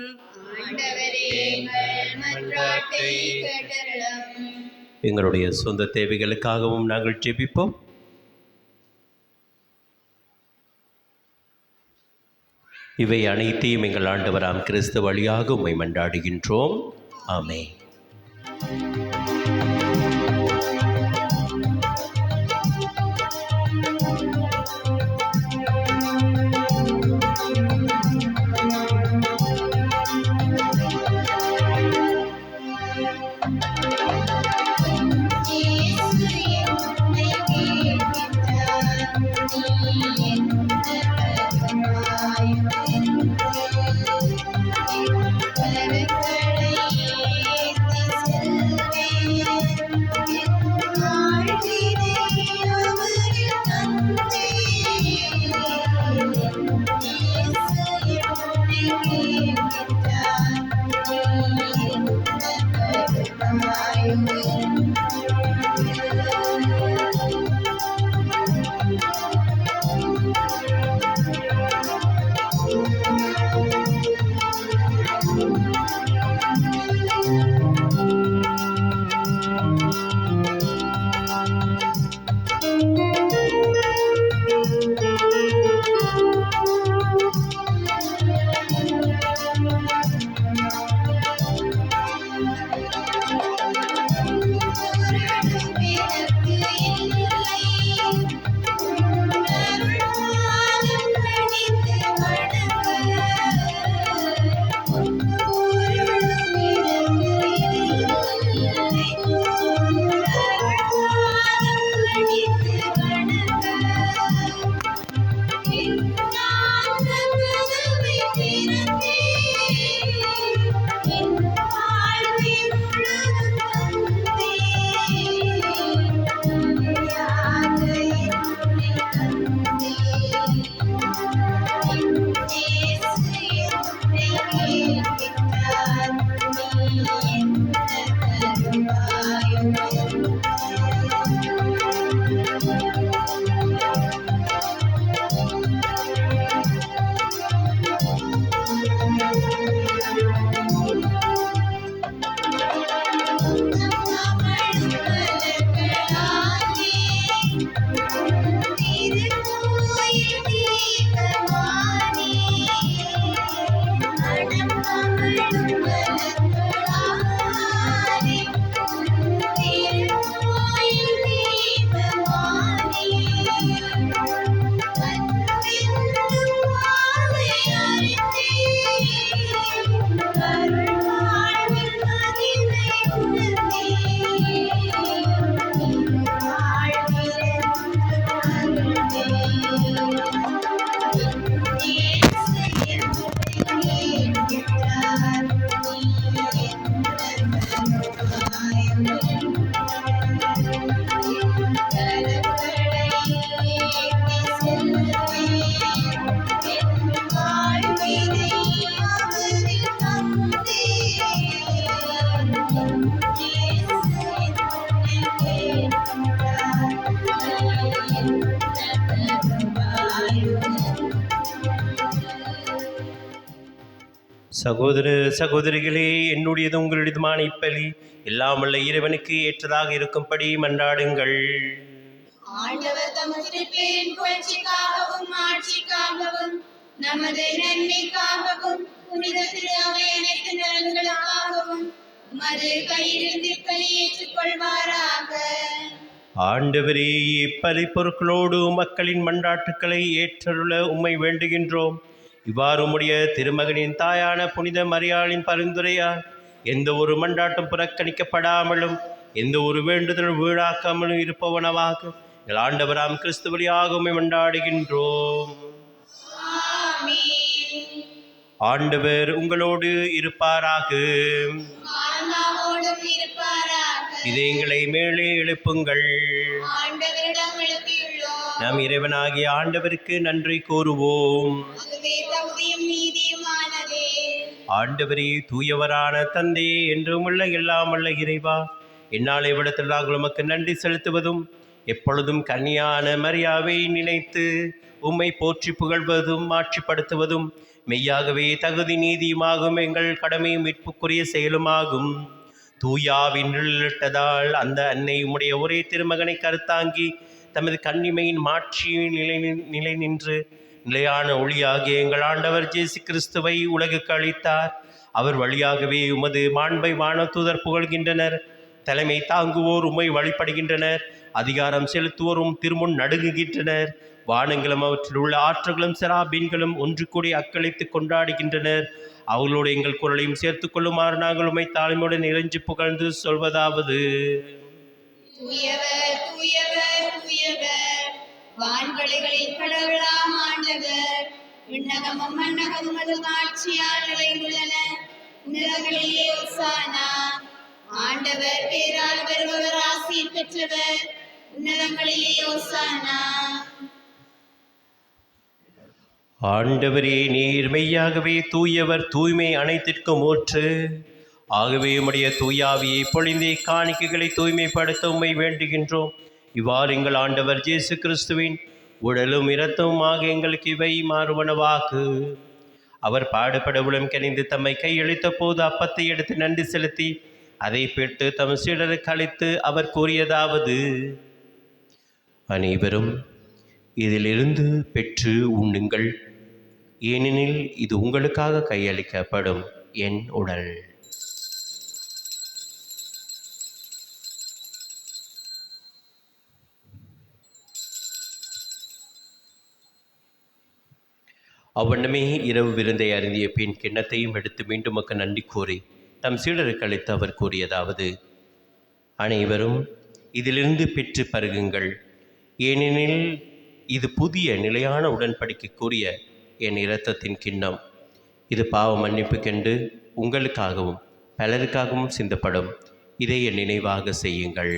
எங்களுடைய சொந்த தேவைகளுக்காகவும் நாங்கள் ஜெபிப்போம். இவை அனைத்தையும் எங்கள் ஆண்டவராம் கிறிஸ்து வழியாக உம்மை மன்றாடுகின்றோம். ஆமென். சகோதர சகோதரிகளே, என்னுடையது உங்களுடையதுமான இப்பலி எல்லாம் வல்ல இறைவனுக்கு ஏற்றதாக இருக்கும்படி மன்றாடுங்கள். ஆண்டவர் தமது திருப்பெயரின் புகழ்ச்சிக்காகவும் ஆட்சிக்காகவும் நமது நன்மைக்காகவும் புனித திரு அவை அனைத்து நலன்களுக்காகவும் உமது கையிலிருந்து பலி ஏற்றுக்கொள்வாராக. ஆண்டவரே, இப்பலி பொருட்களோடு மக்களின் மன்றாட்டுக்களை ஏற்றருள உம்மை வேண்டுகின்றோம். இவ்வாறு உம்முடைய திருமகனின் தாயான புனித மரியாளின் பரிந்துரையால் எந்த ஒரு மன்றாட்டும் புறக்கணிக்கப்படாமலும் எந்த ஒரு வேண்டுதலும் வீணாக்காமலும் இருப்பவனவாக எங்கள் ஆண்டவராம் கிறிஸ்து வழியாக உம்மை மன்றாடுகின்றோம். ஆண்டவர் உங்களோடு இருப்பாராக. ஆன்மாவோடும் இருப்பாராக. இதயங்களை மேலே எழுப்புங்கள். ஆண்டவரிடம் எழுப்பியுள்ளோம். நம் இறைவனாகிய ஆண்டவருக்கு நன்றி கூறுவோம். அதுவே தகுதியும் நீதியுமானதே. ஆண்டவரே, தூயவரான தந்தையே, என்றும் உள்ள எல்லாம் வல்ல இறைவா, என்னால் இவ்விடத்தில் நாங்கள் உமக்கு நன்றி செலுத்துவதும் எப்பொழுதும் கன்னியான மரியாவை நினைத்து உம்மை போற்றி புகழ்வதும் ஆட்சிப்படுத்துவதும் மெய்யாகவே தகுதி நீதியுமாகும் எங்கள் கடமையும் மீட்புக்குரிய செயலுமாகும். தூயாவின் நிழலிட்டதால் அந்த அன்னை உம்முடைய ஒரே திருமகனை கருத்தாங்கி தமது கன்னிமையின் மாட்சியின் நிலை நின்று நிலையான ஒளியாகிய எங்கள் ஆண்டவர் இயேசு கிறிஸ்துவை உலகுக்கு அளித்தார். அவர் வழியாகவே உமது மாண்பை வானதூதர் புகழ்கின்றனர். தலைமை தாங்குவோர் உம்மை வழிபடுகின்றனர். அதிகாரம் செலுத்துவோரும் திருமுன் நடுங்குகின்றனர். வானங்களும் அவற்றில் உள்ள ஆற்றல்களும் செராபீன்களும் ஒன்று கூடி அக்களித்து கொண்டாடுகின்றனர். அவர்களோடு எங்கள் குரலையும் சேர்த்து கொள்ளுமாறு நாங்கள் உம்மை தாழ்மையுடன் இறைஞ்சி புகழ்ந்து சொல்வதாவது: தூயவர் தூயவர் தூயவர், வான்வெளிகளின் கடவுளாம் ஆண்டவர். விண்ணகமும் மண்ணகமும் அது ஆட்சியால் நிறைந்துள்ளன. உன்னதங்களிலே ஓசானா. ஆண்டவர் பேரால் வருபவர் ஆசீர் பெற்றவர். உன்னதங்களிலே ஓசானா. ஆண்டவரே, நீர் மெய்யாகவே தூயவர், தூய்மை அனைத்திற்கும் ஊற்று. ஆகவே உம்முடைய தூயாவியை பொழிந்தே காணிக்கைகளை தூய்மைப்படுத்த உம்மை வேண்டுகின்றோம். இவ்வாறு எங்கள் ஆண்டவர் இயேசு கிறிஸ்துவின் உடலும் இரத்தமுமாக எங்களுக்கு இவை மாறுவனவாக்கு. அவர் பாடுபட உளம் கனிந்து தம்மை கையளித்த போது அப்பத்தை எடுத்து நன்றி செலுத்தி அதை பெற்று தம் சீடருக்கு அளித்து அவர் கூறியதாவது: அனைவரும் இதிலிருந்து பெற்று உண்ணுங்கள், ஏனெனில் இது உங்களுக்காக கையளிக்கப்படும் என் உடல். அவ்வண்ணமே இரவு விருந்தை அருந்திய பின் கிண்ணத்தையும் எடுத்து மீண்டும் நன்றி கூறி தம் சீடருக்கு அளித்து அவர் கூறியதாவது: அனைவரும் இதிலிருந்து பெற்று பருகுங்கள், ஏனெனில் இது புதிய நிலையான உடன்படிக்கைக்குரிய என் இரத்தத்தின் கிண்ணம். இது பாவ மன்னிப்புக்கென்று உங்களுக்காகவும் பலருக்காகவும் சிந்தப்படும். இதை என் நினைவாக செய்யுங்கள்.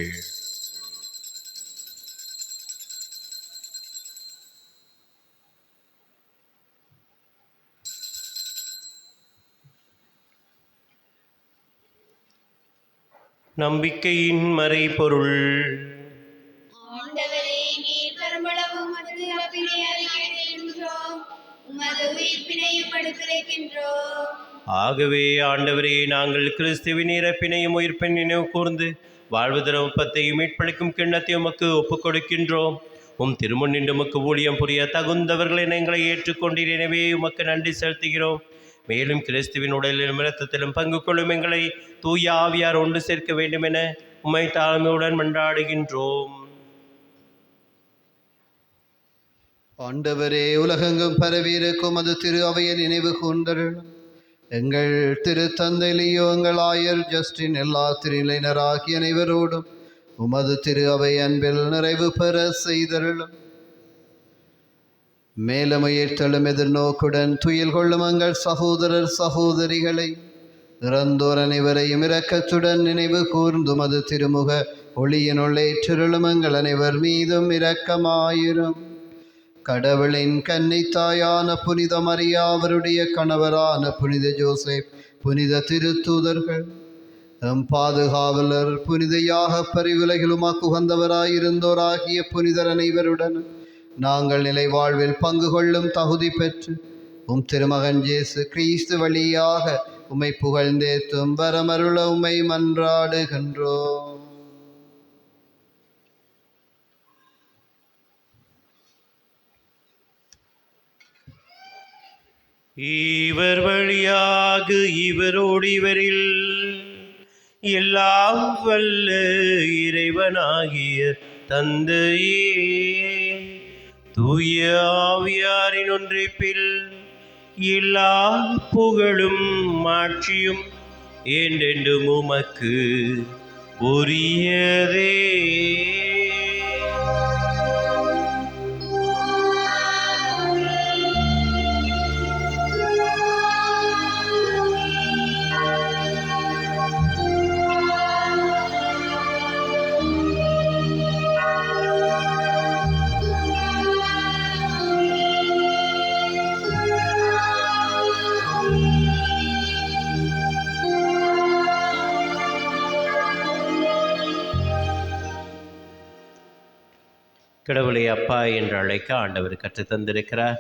நம்பிக்கையின் மறைபொருள். ஆண்டவரே, நீர் பெரும்பளவு உமது இறப்பினை அறிக்கையிடுகின்றோம், உமது உயிர்ப்பினையும் எடுத்துரைக்கின்றோம். ஆகவே ஆண்டவரே, நாங்கள் கிறிஸ்துவின் இறப்பினையும் உயிர்ப்பின் நினைவு கூர்ந்து வாழ்வு தரும் அப்பத்தையும் மீட்பளிக்கும் கிண்ணத்தையும் உமக்கு ஒப்புக் கொடுக்கின்றோம். உம் திருமுன் நின்று உமக்கு ஊழியம் புரிய தகுந்தவர்களை எங்களை ஏற்றுக்கொண்டீர். எனவே உமக்கு நன்றி செலுத்துகிறோம். மேலும் கிறிஸ்துவின் உடலிலும் இரத்தத்திலும் பங்கு கொள்ளும் எங்களை தூய ஆவியார் ஒன்று சேர்க்க வேண்டும் என உம்மை தாழ்மையுடன் மன்றாடுகின்றோம். ஆண்டவரே, உலகெங்கும் பரவியிருக்கும் அது திரு அவையை நினைவு கூர்ந்தருளும். எங்கள் திரு தந்தை லியோ, எங்கள் ஆயர் ஜஸ்டின், எல்லா திருநிலையினராகிய அனைவரோடும் உமது திரு அவை அன்பில் நிறைவு பெற செய்தருளும். மேலும் உயிர்த்தெழும் எதிர்நோக்குடன் துயில் கொள்ளும் எங்கள் சகோதரர் சகோதரிகளை இறந்தோர் அனைவரையும் இரக்கத்துடன் நினைவு கூர்ந்தும் அது திருமுக ஒளியினுள் ஏற்றருளும் எங்கள் அனைவர் மீதும் இரக்கமாயிரும். கடவுளின் கன்னித்தாயான புனித மரியா, அவருடைய கணவரான புனித ஜோசப், புனித திருத்தூதர்கள், எம் பாதுகாவலர், புனித யாக பரிவுலகிலும் உகந்தவராயிருந்தோராகிய புனிதர் அனைவருடன் நாங்கள் நிலை வாழ்வில் பங்கு கொள்ளும் தகுதி பெற்று உம் திருமகன் இயேசு கிறிஸ்து வழியாக உம்மை புகழ்ந்தேத்தும் வரமருள உம்மை மன்றாடுகின்றோம். இவர் வழியாக இவரோடு இவரில் எல்லாம் வல்ல இறைவனாகிய தந்தையே தூய ஆவியாரின் ஒன்றிப்பில் எல்லா புகழும் மாட்சியும் என்றென்றும் உமக்கு உரியதே. கடவுளை அப்பா என்று அழைக்க ஆண்டவர் கற்றுத் தந்திருக்கிறார்.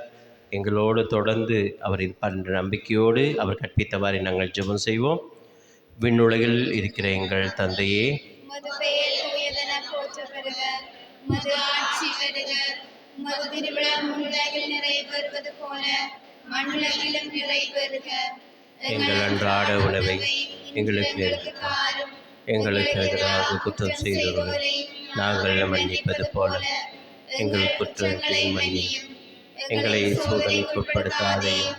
எங்களோடு தொடர்ந்து அவரின் நம்பிக்கையோடு அவர் கற்பித்தவாறு நாங்கள் ஜெபம் செய்வோம். விண்ணுலகில் இருக்கிற எங்கள் தந்தையே, உமது பெயர் தூயதென போற்ற பெறுக. உமது ஆட்சி வருக. உமது திருவிழம் உலகில் நிறைவேறுவது போல மண்ணுலகிலும் நிறைவேறுக. எங்கள் அன்றாட உணவை எங்களுக்கு தாரும். எங்களுக்கு எதிராக குற்றம் செய்தவர்களை நாங்கள் மன்னிப்பது போல எங்கள் குற்றங்களை மன்னியும். எங்களை சோதனைக்கு உட்படுத்தாதேயும்.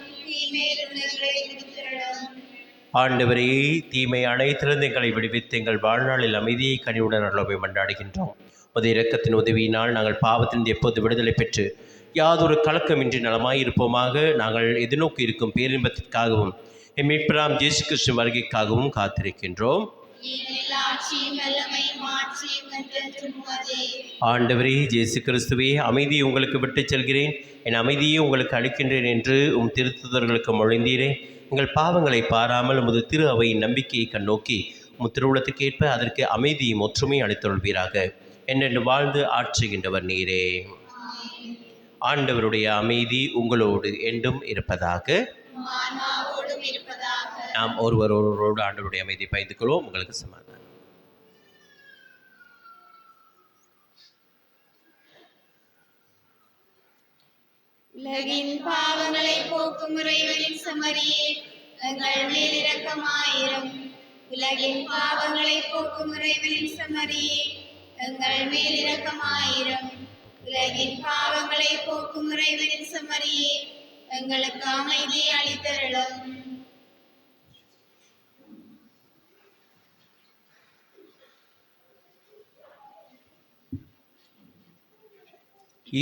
ஆண்டவரே, தீமை அனைத்திலிருந்து எங்களை விடுவித்து எங்கள் வாழ்நாளில் அமைதியை கனிவுடன் அருளவை மன்றாடுகின்றோம். உமது இரக்கத்தின் உதவியினால் நாங்கள் பாவத்திலிருந்து எப்போது விடுதலை பெற்று யாதொரு கலக்கமின்றி நலமாயிருப்போமாக. நாங்கள் எதிர்நோக்கி இருக்கும் பேரின்பத்திற்காகவும் எம் மீட்பராம் இயேசு கிறிஸ்து வருகைக்காகவும் காத்திருக்கின்றோம். ஆண்டவரே இயேசு கிறிஸ்துவே, அமைதியை உங்களுக்கு விட்டுச் செல்கிறேன், என் அமைதியை உங்களுக்கு அளிக்கின்றேன் என்று உம் திருத்துதர்களுக்கு மொழிந்தீரே. எங்கள் பாவங்களை பாராமல் உமது திரு அவையின் நம்பிக்கையை கண்ணோக்கி உம் திருவுளத்துக்கு ஏற்ப அதற்கு அமைதியும் ஒற்றுமையும் அளித்தொள்வீராக. என்னென்று வாழ்ந்து ஆட்சிகின்றவர் நீரே. ஆண்டவருடைய அமைதி உங்களோடு என்றும் இருப்பதாக. நாம் ஒருவரோடு ஆண்டவருடைய அமைதியை பகிர்ந்து கொள்வோம். உங்களுக்கு சமாதானம். உலகின் பாவங்களை போக்கும் இறைவனின் செம்மறியே, எங்கள் மேல் இரக்கமாயிரும். உலகின் பாவங்களை போக்கும் இறைவனின் செம்மறியே, எங்கள் மேல் இரக்கமாயிரும். உலகின் பாவங்களை போக்கும் இறைவனின் செம்மறியே, எங்களுக்கு அமைதி அளித்தருளும்.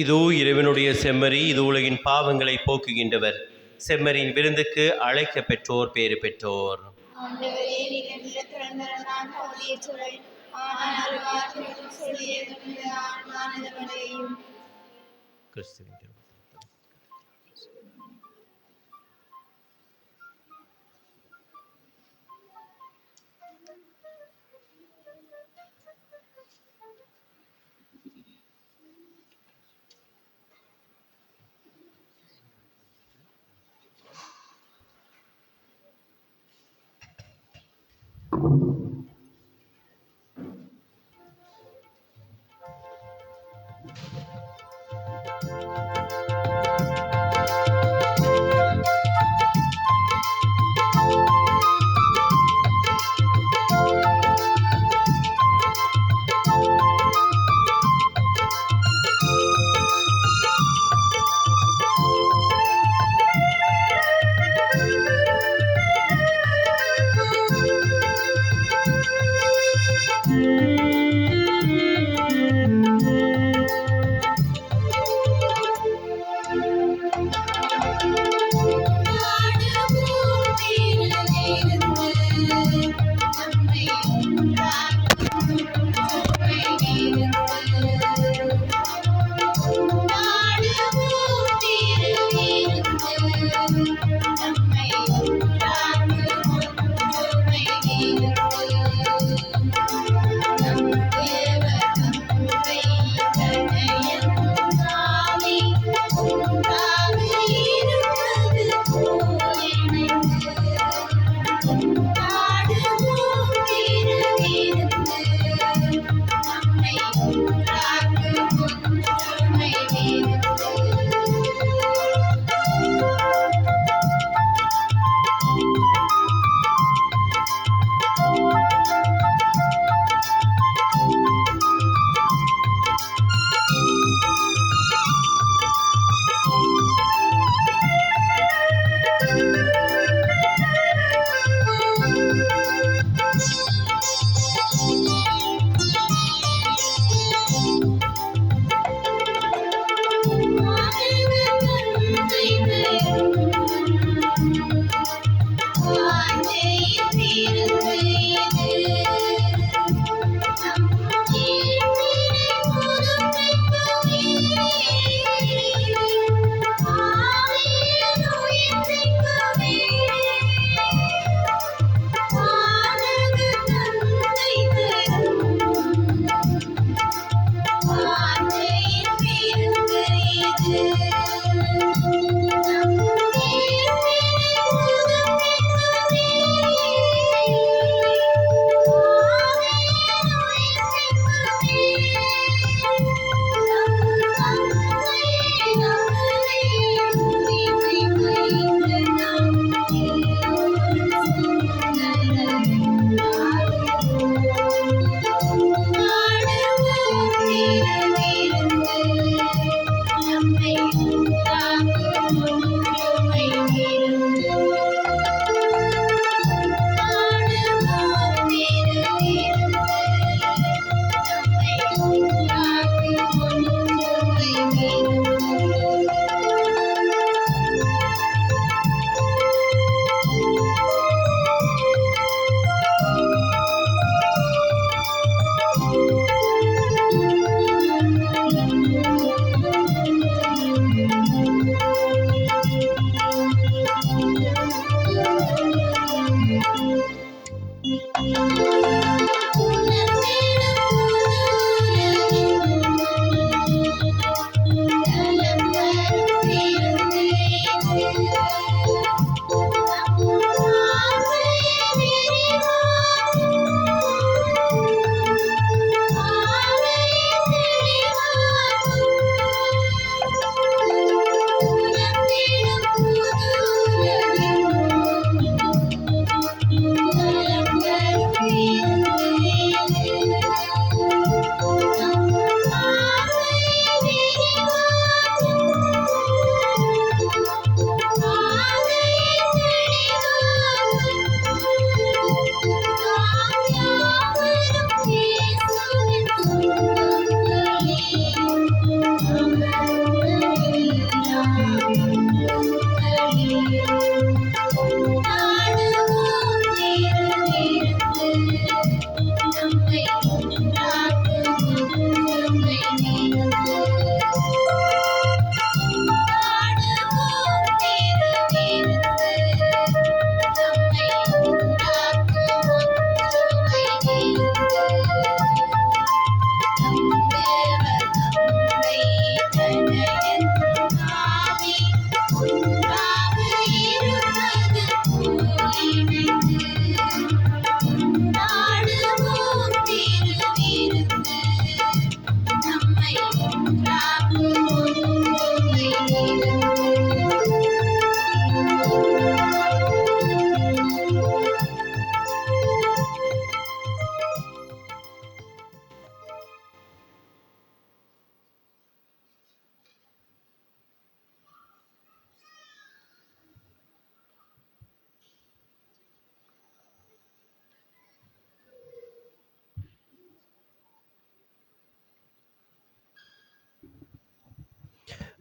இதோ இறைவனுடைய செம்மறி, இது உலகின் பாவங்களை போக்குகின்றவர். செம்மறியின் விருந்துக்கு அழைக்க பெற்றோர் பேறு பெற்றோர். கிறிஸ்துவின்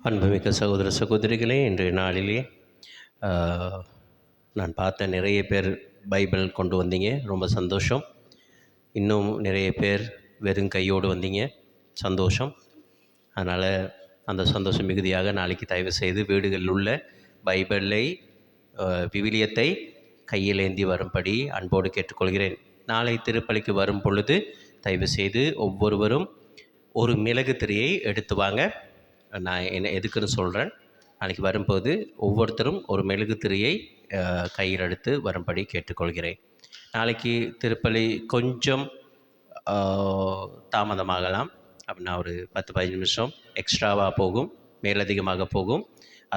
அன்புமிக்க சகோதர சகோதரிகளே, இன்றைய நாளிலே நான் பார்த்த நிறைய பேர் பைபிள் கொண்டு வந்தீங்க, ரொம்ப சந்தோஷம். இன்னும் நிறைய பேர் வெறும் கையோடு வந்தீங்க, சந்தோஷம். அதனால் அந்த சந்தோஷம் மிகுதியாக நாளைக்கு தயவு செய்து வீடுகளில் உள்ள பைபிளை விவிலியத்தை கையில் ஏந்தி வரும்படி அன்போடு கேட்டுக்கொள்கிறேன். நாளை திருப்பலிக்கு வரும் பொழுது தயவு செய்து ஒவ்வொருவரும் ஒரு மிளகு திரியை எடுத்து வாங்க. நான் என்ன எதுக்குன்னு சொல்கிறேன். நாளைக்கு வரும்போது ஒவ்வொருத்தரும் ஒரு மெழுகு திரியை கையில் எடுத்து வரும்படி கேட்டுக்கொள்கிறேன். நாளைக்கு திருப்பலி கொஞ்சம் தாமதமாகலாம். அப்படின்னா ஒரு 10-15 நிமிஷம் எக்ஸ்ட்ராவாக போகும், மேலதிகமாக போகும்.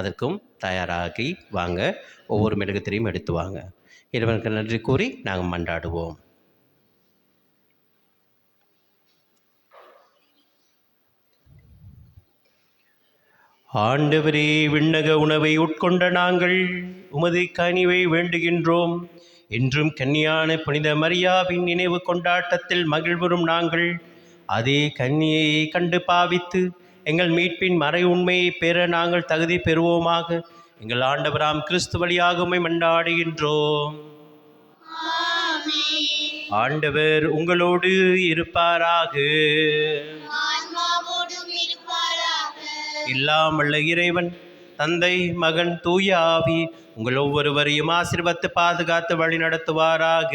அதற்கும் தயாராகி வாங்க. ஒவ்வொரு மெழுகு திரியும் எடுத்து வாங்க. இறைவனுக்கு நன்றி கூறி நாங்கள் மன்றாடுவோம். ஆண்டவரே, விண்ணக உணவை உட்கொண்ட நாங்கள் உமது கனிவை வேண்டுகின்றோம். என்றும் கன்னியான புனித மரியாவின் நினைவு கொண்டாட்டத்தில் மகிழ்வுறும் நாங்கள் அதே கன்னியை கண்டு பாவித்து எங்கள் மீட்பின் மறை உண்மையை பெற நாங்கள் தகுதி பெறுவோமாக. எங்கள் ஆண்டவராம் கிறிஸ்து வழியாக உம்மை மன்றாடுகின்றோம். ஆண்டவர் உங்களோடு இருப்பாராக. எல்லாம் வல்ல இறைவன் தந்தை, மகன், தூய ஆவி உங்கள் ஒவ்வொருவரையும் ஆசீர்வதித்து பாதுகாத்து வழி நடத்துவாராக.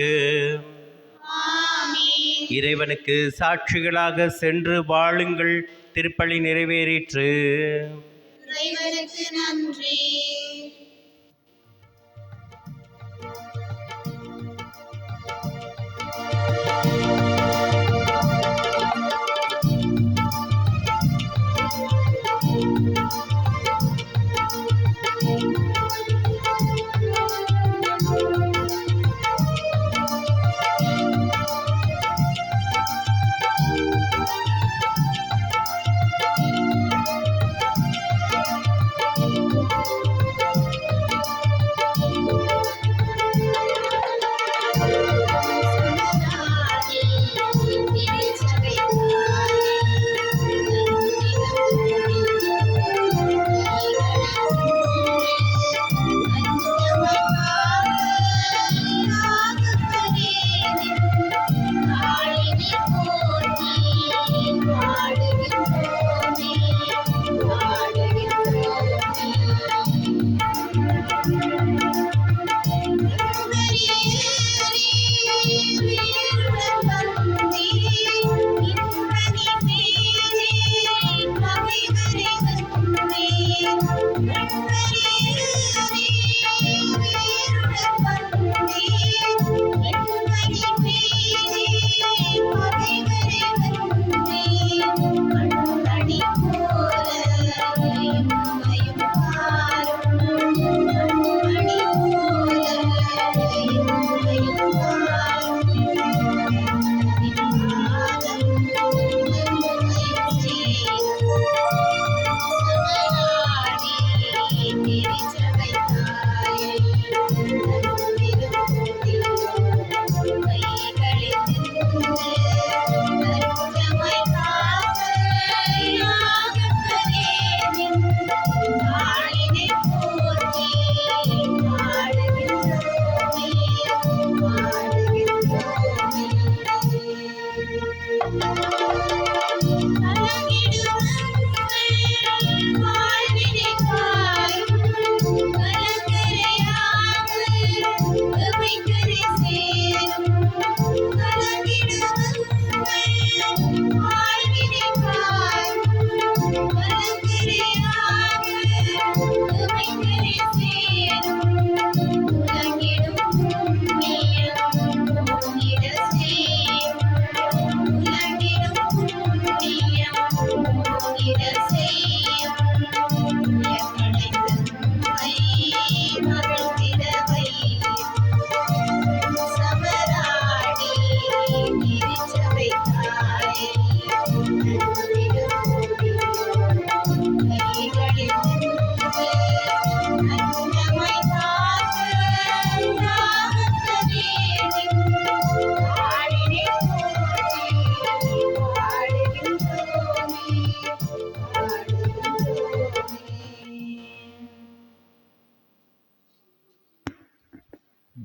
இறைவனுக்கு சாட்சிகளாக சென்று வாழுங்கள். திருப்பலி நிறைவேறிற்று. இறைவனுக்கு நன்றி.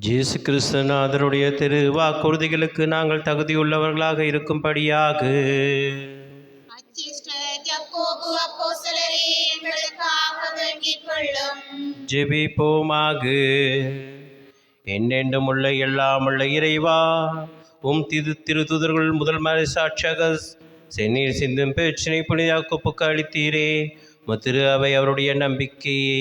இயேசு கிறிஸ்துநாதருடைய திரு வாக்குறுதிகளுக்கு நாங்கள் தகுதியுள்ளவர்களாக இருக்கும்படியாக யாக்கோபு அப்போஸ்தலரே எங்களுக்காக வேண்டிக் கொள்ளும். ஜெபிப்போமாக. என்னென்றும் உள்ள எல்லாம் உள்ள இறைவா, திருத்துதர்கள் முதல் மறை சாட்சியாக செந்நீர் சிந்தும் பேச்சினை புனித யாக்கோப்புக்கு அளித்தீரே. திரு அவை அவருடைய நம்பிக்கையை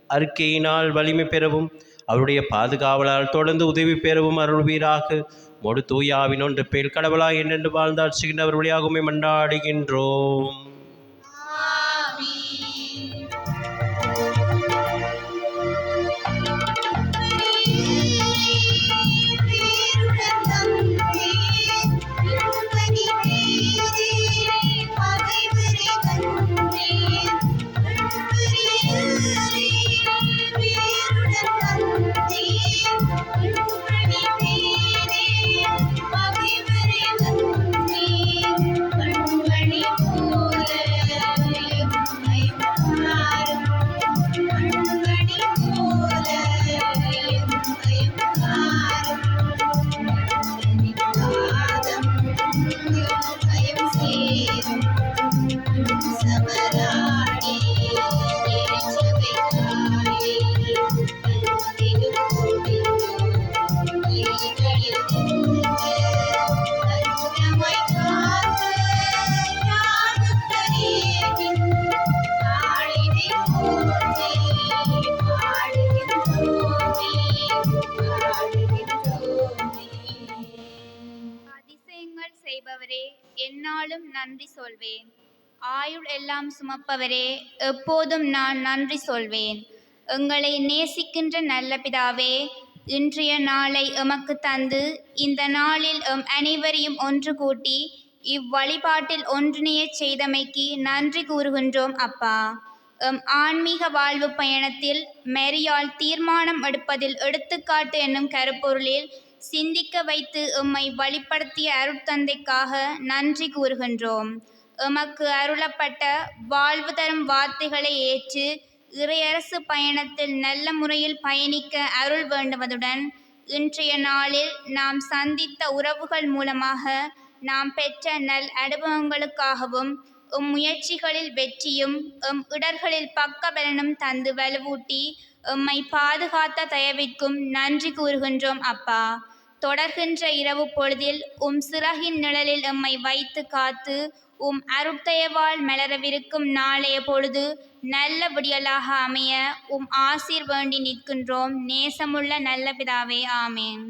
அறிக்கையினால் வலிமை பெறவும் அவருடைய பாதுகாவலால் தொடர்ந்து உதவி பெறவும் அருள்வீராக. மொடு தூயாவின் ஒன்று பேர் கடவுளாய் என்னென்று வாழ்ந்தால் செய்கின்றவர் வழியாகவுமே மன்றாடுகின்றோம். செய்பவரே, எந்நாளும் நன்றி சொல்வேன். ஆயுள் எல்லாம் சுமப்பவரே, எப்போதும் நான் நன்றி சொல்வேன். எங்களை நேசிக்கின்ற நல்ல பிதாவே, இன்றைய நாளை எமக்கு தந்து இந்த நாளில் அனைவரையும் ஒன்று கூட்டி இவ்வழிபாட்டில் ஒன்றிணையச் செய்தமைக்கு நன்றி கூறுகின்றோம் அப்பா. ஆன்மீக வாழ்வு பயணத்தில் மரியாள் தீர்மானம் எடுப்பதில் எடுத்துக்காட்டு என்னும் கருப்பொருளில் சிந்திக்க வைத்து எம்மை வழிப்படுத்திய அருட்தந்தைக்காக நன்றி கூறுகின்றோம். எமக்கு அருளப்பட்ட வாழ்வு தரும் வார்த்தைகளை ஏற்று இறையரசு பயணத்தில் நல்ல முறையில் பயணிக்க அருள் வேண்டுவதுடன், இன்றைய நாளில் நாம் சந்தித்த உறவுகள் மூலமாக நாம் பெற்ற நல் அனுபவங்களுக்காகவும் முயற்சிகளில் வெற்றியும் இடர்களில் பக்கபலனும் தந்து வலுவூட்டி எம்மை பாதுகாத்த தயவிற்கும் நன்றி கூறுகின்றோம் அப்பா. தொடர்கின்ற இரவு பொழுதில் சிறகின் நிழலில் எம்மை வைத்து காத்து அருட்தயவால் மலரவிருக்கும் நாளைய பொழுது நல்ல விடியலாக அமைய ஆசீர் வேண்டி நிற்கின்றோம். நேசமுள்ள நல்ல பிதாவே, ஆமேன்.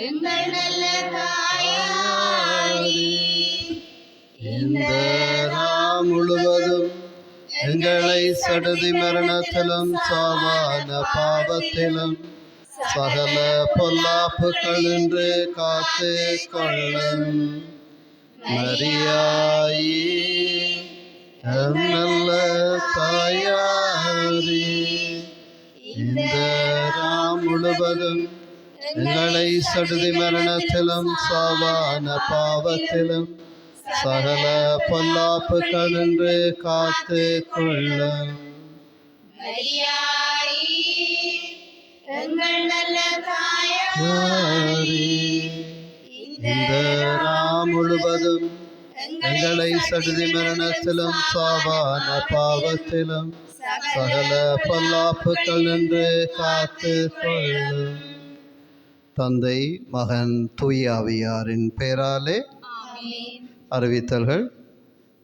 எங்கள் நல்ல தாயாரே, இந்த நாள் முழுவதும் எங்களை சடுதி மரணத்திலும் சாவான பாவத்திலும் சகல பொல்லாப்புகளின்று காத்து கொள்ளும். மரியாயே, எம் நல்ல தாயாரே, இந்த நாள் முழுவதும் எங்களை சடுதி மரணத்திலும் சாவான பாவத்திலும் சகல பொல்லாப்புகளின்று காத்து கொள்ளும். இந்த நாள் முழுவதும் எங்களை சடுதி மரணத்திலும் சாவான பாவத்திலும் சகல பொல்லாப்புகளின்று காத்து கொள்ளும். தந்தை, மகன், தூய ஆவியாரின் பெயராலே அறிவித்தல்கள்.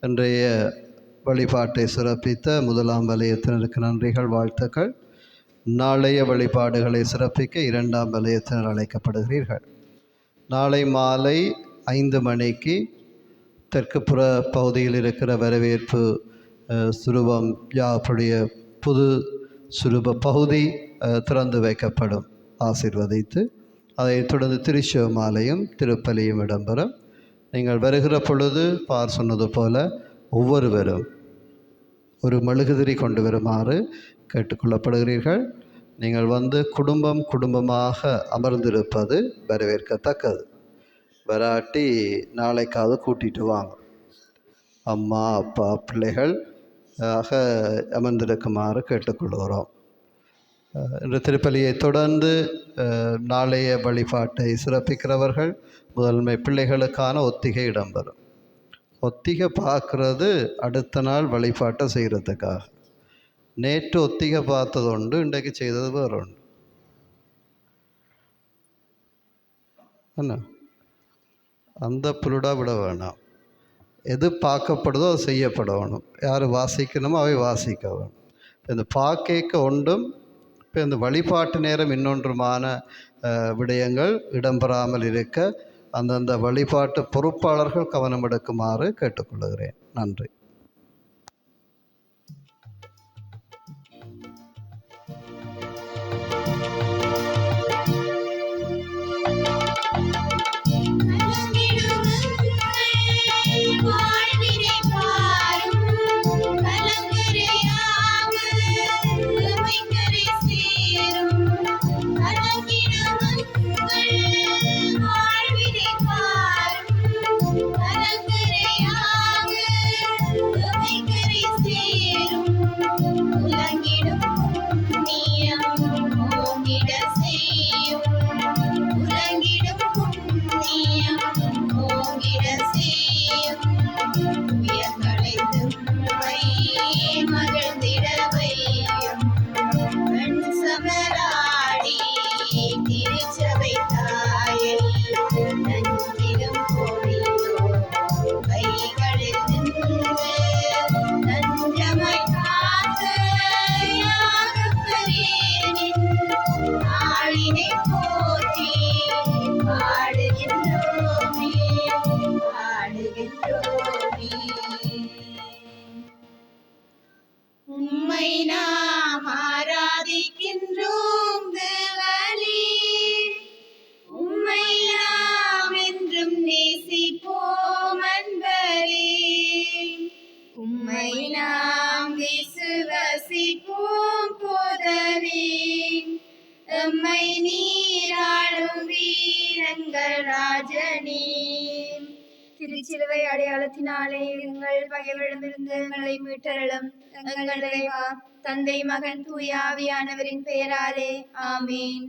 இன்றைய வழிபாட்டை சிறப்பித்த முதலாம் வலயத்தினருக்கு நன்றிகள், வாழ்த்துக்கள். நாளைய வழிபாடுகளை சிறப்பிக்க இரண்டாம் வலயத்தினர் அழைக்கப்படுகிறீர்கள். நாளை மாலை 5 மணிக்கு தெற்குப்புற பகுதியில் இருக்கிற வரவேற்பு சுரூபம் யாவுடைய புது சுரூப பகுதி திறந்து வைக்கப்படும். ஆசீர்வதித்து அதைத் தொடர்ந்து திருச்சிவமாலையும் திருப்பலியும் இடம்பெறும். நீங்கள் வருகிற பொழுது பார் சொன்னது போல ஒவ்வொருவரும் ஒரு மெழுகுதிரி கொண்டு வருமாறு கேட்டுக்கொள்ளப்படுகிறீர்கள். நீங்கள் வந்து குடும்பமாக அமர்ந்திருப்பது வரவேற்கத்தக்கது. வராட்டி நாளைக்காவது கூட்டிகிட்டு வாங்க. அம்மா, அப்பா, பிள்ளைகள் அமர்ந்திருக்குமாறு கேட்டுக்கொள்கிறோம். இந்த திருப்பலியை தொடர்ந்து நாளைய வழிபாட்டை சிறப்பிக்கிறவர்கள் முதன்மை பிள்ளைகளுக்கான ஒத்திகை இடம்பெறும். ஒத்திகை பார்க்குறது அடுத்த நாள் வழிபாட்டை செய்கிறதுக்காக. நேற்று ஒத்திகை பார்த்தது உண்டு, இன்றைக்கு செய்தது வேறு உண்டு. என்ன அந்த புருடா விட வேணாம். எது பார்க்கப்படுதோ அது செய்யப்படணும். யார் வாசிக்கணுமோ அவை வாசிக்க வேணும். இந்த பார்க்க ஒன்றும் இப்போ இந்த வழிபாட்டு நேரம் இன்னொன்றுமான விடயங்கள் இடம்பெறாமல் இருக்க அந்தந்த வழிபாட்டு பொறுப்பாளர்கள் கவனம் எடுக்குமாறு கேட்டுக்கொள்கிறேன். நன்றி. உம்மை நாம் ஆராதிக்கின்றோம் தேவனே, உம்மை நாம் என்றும் நேசிப்போம் அன்பரே, உம்மை நாம் விசுவசிப்போம் போதரே, எம்மை நீராளும் வீரங்கள் ராஜனே. திருச்சிலுவை அடையாளத்தினாலே எங்கள் பகைவரிடமிருந்து எங்களை மீட்டருளும். எங்கள் இறைவா, தந்தை மகன் தூய ஆவியானவரின் பெயராலே ஆமேன்.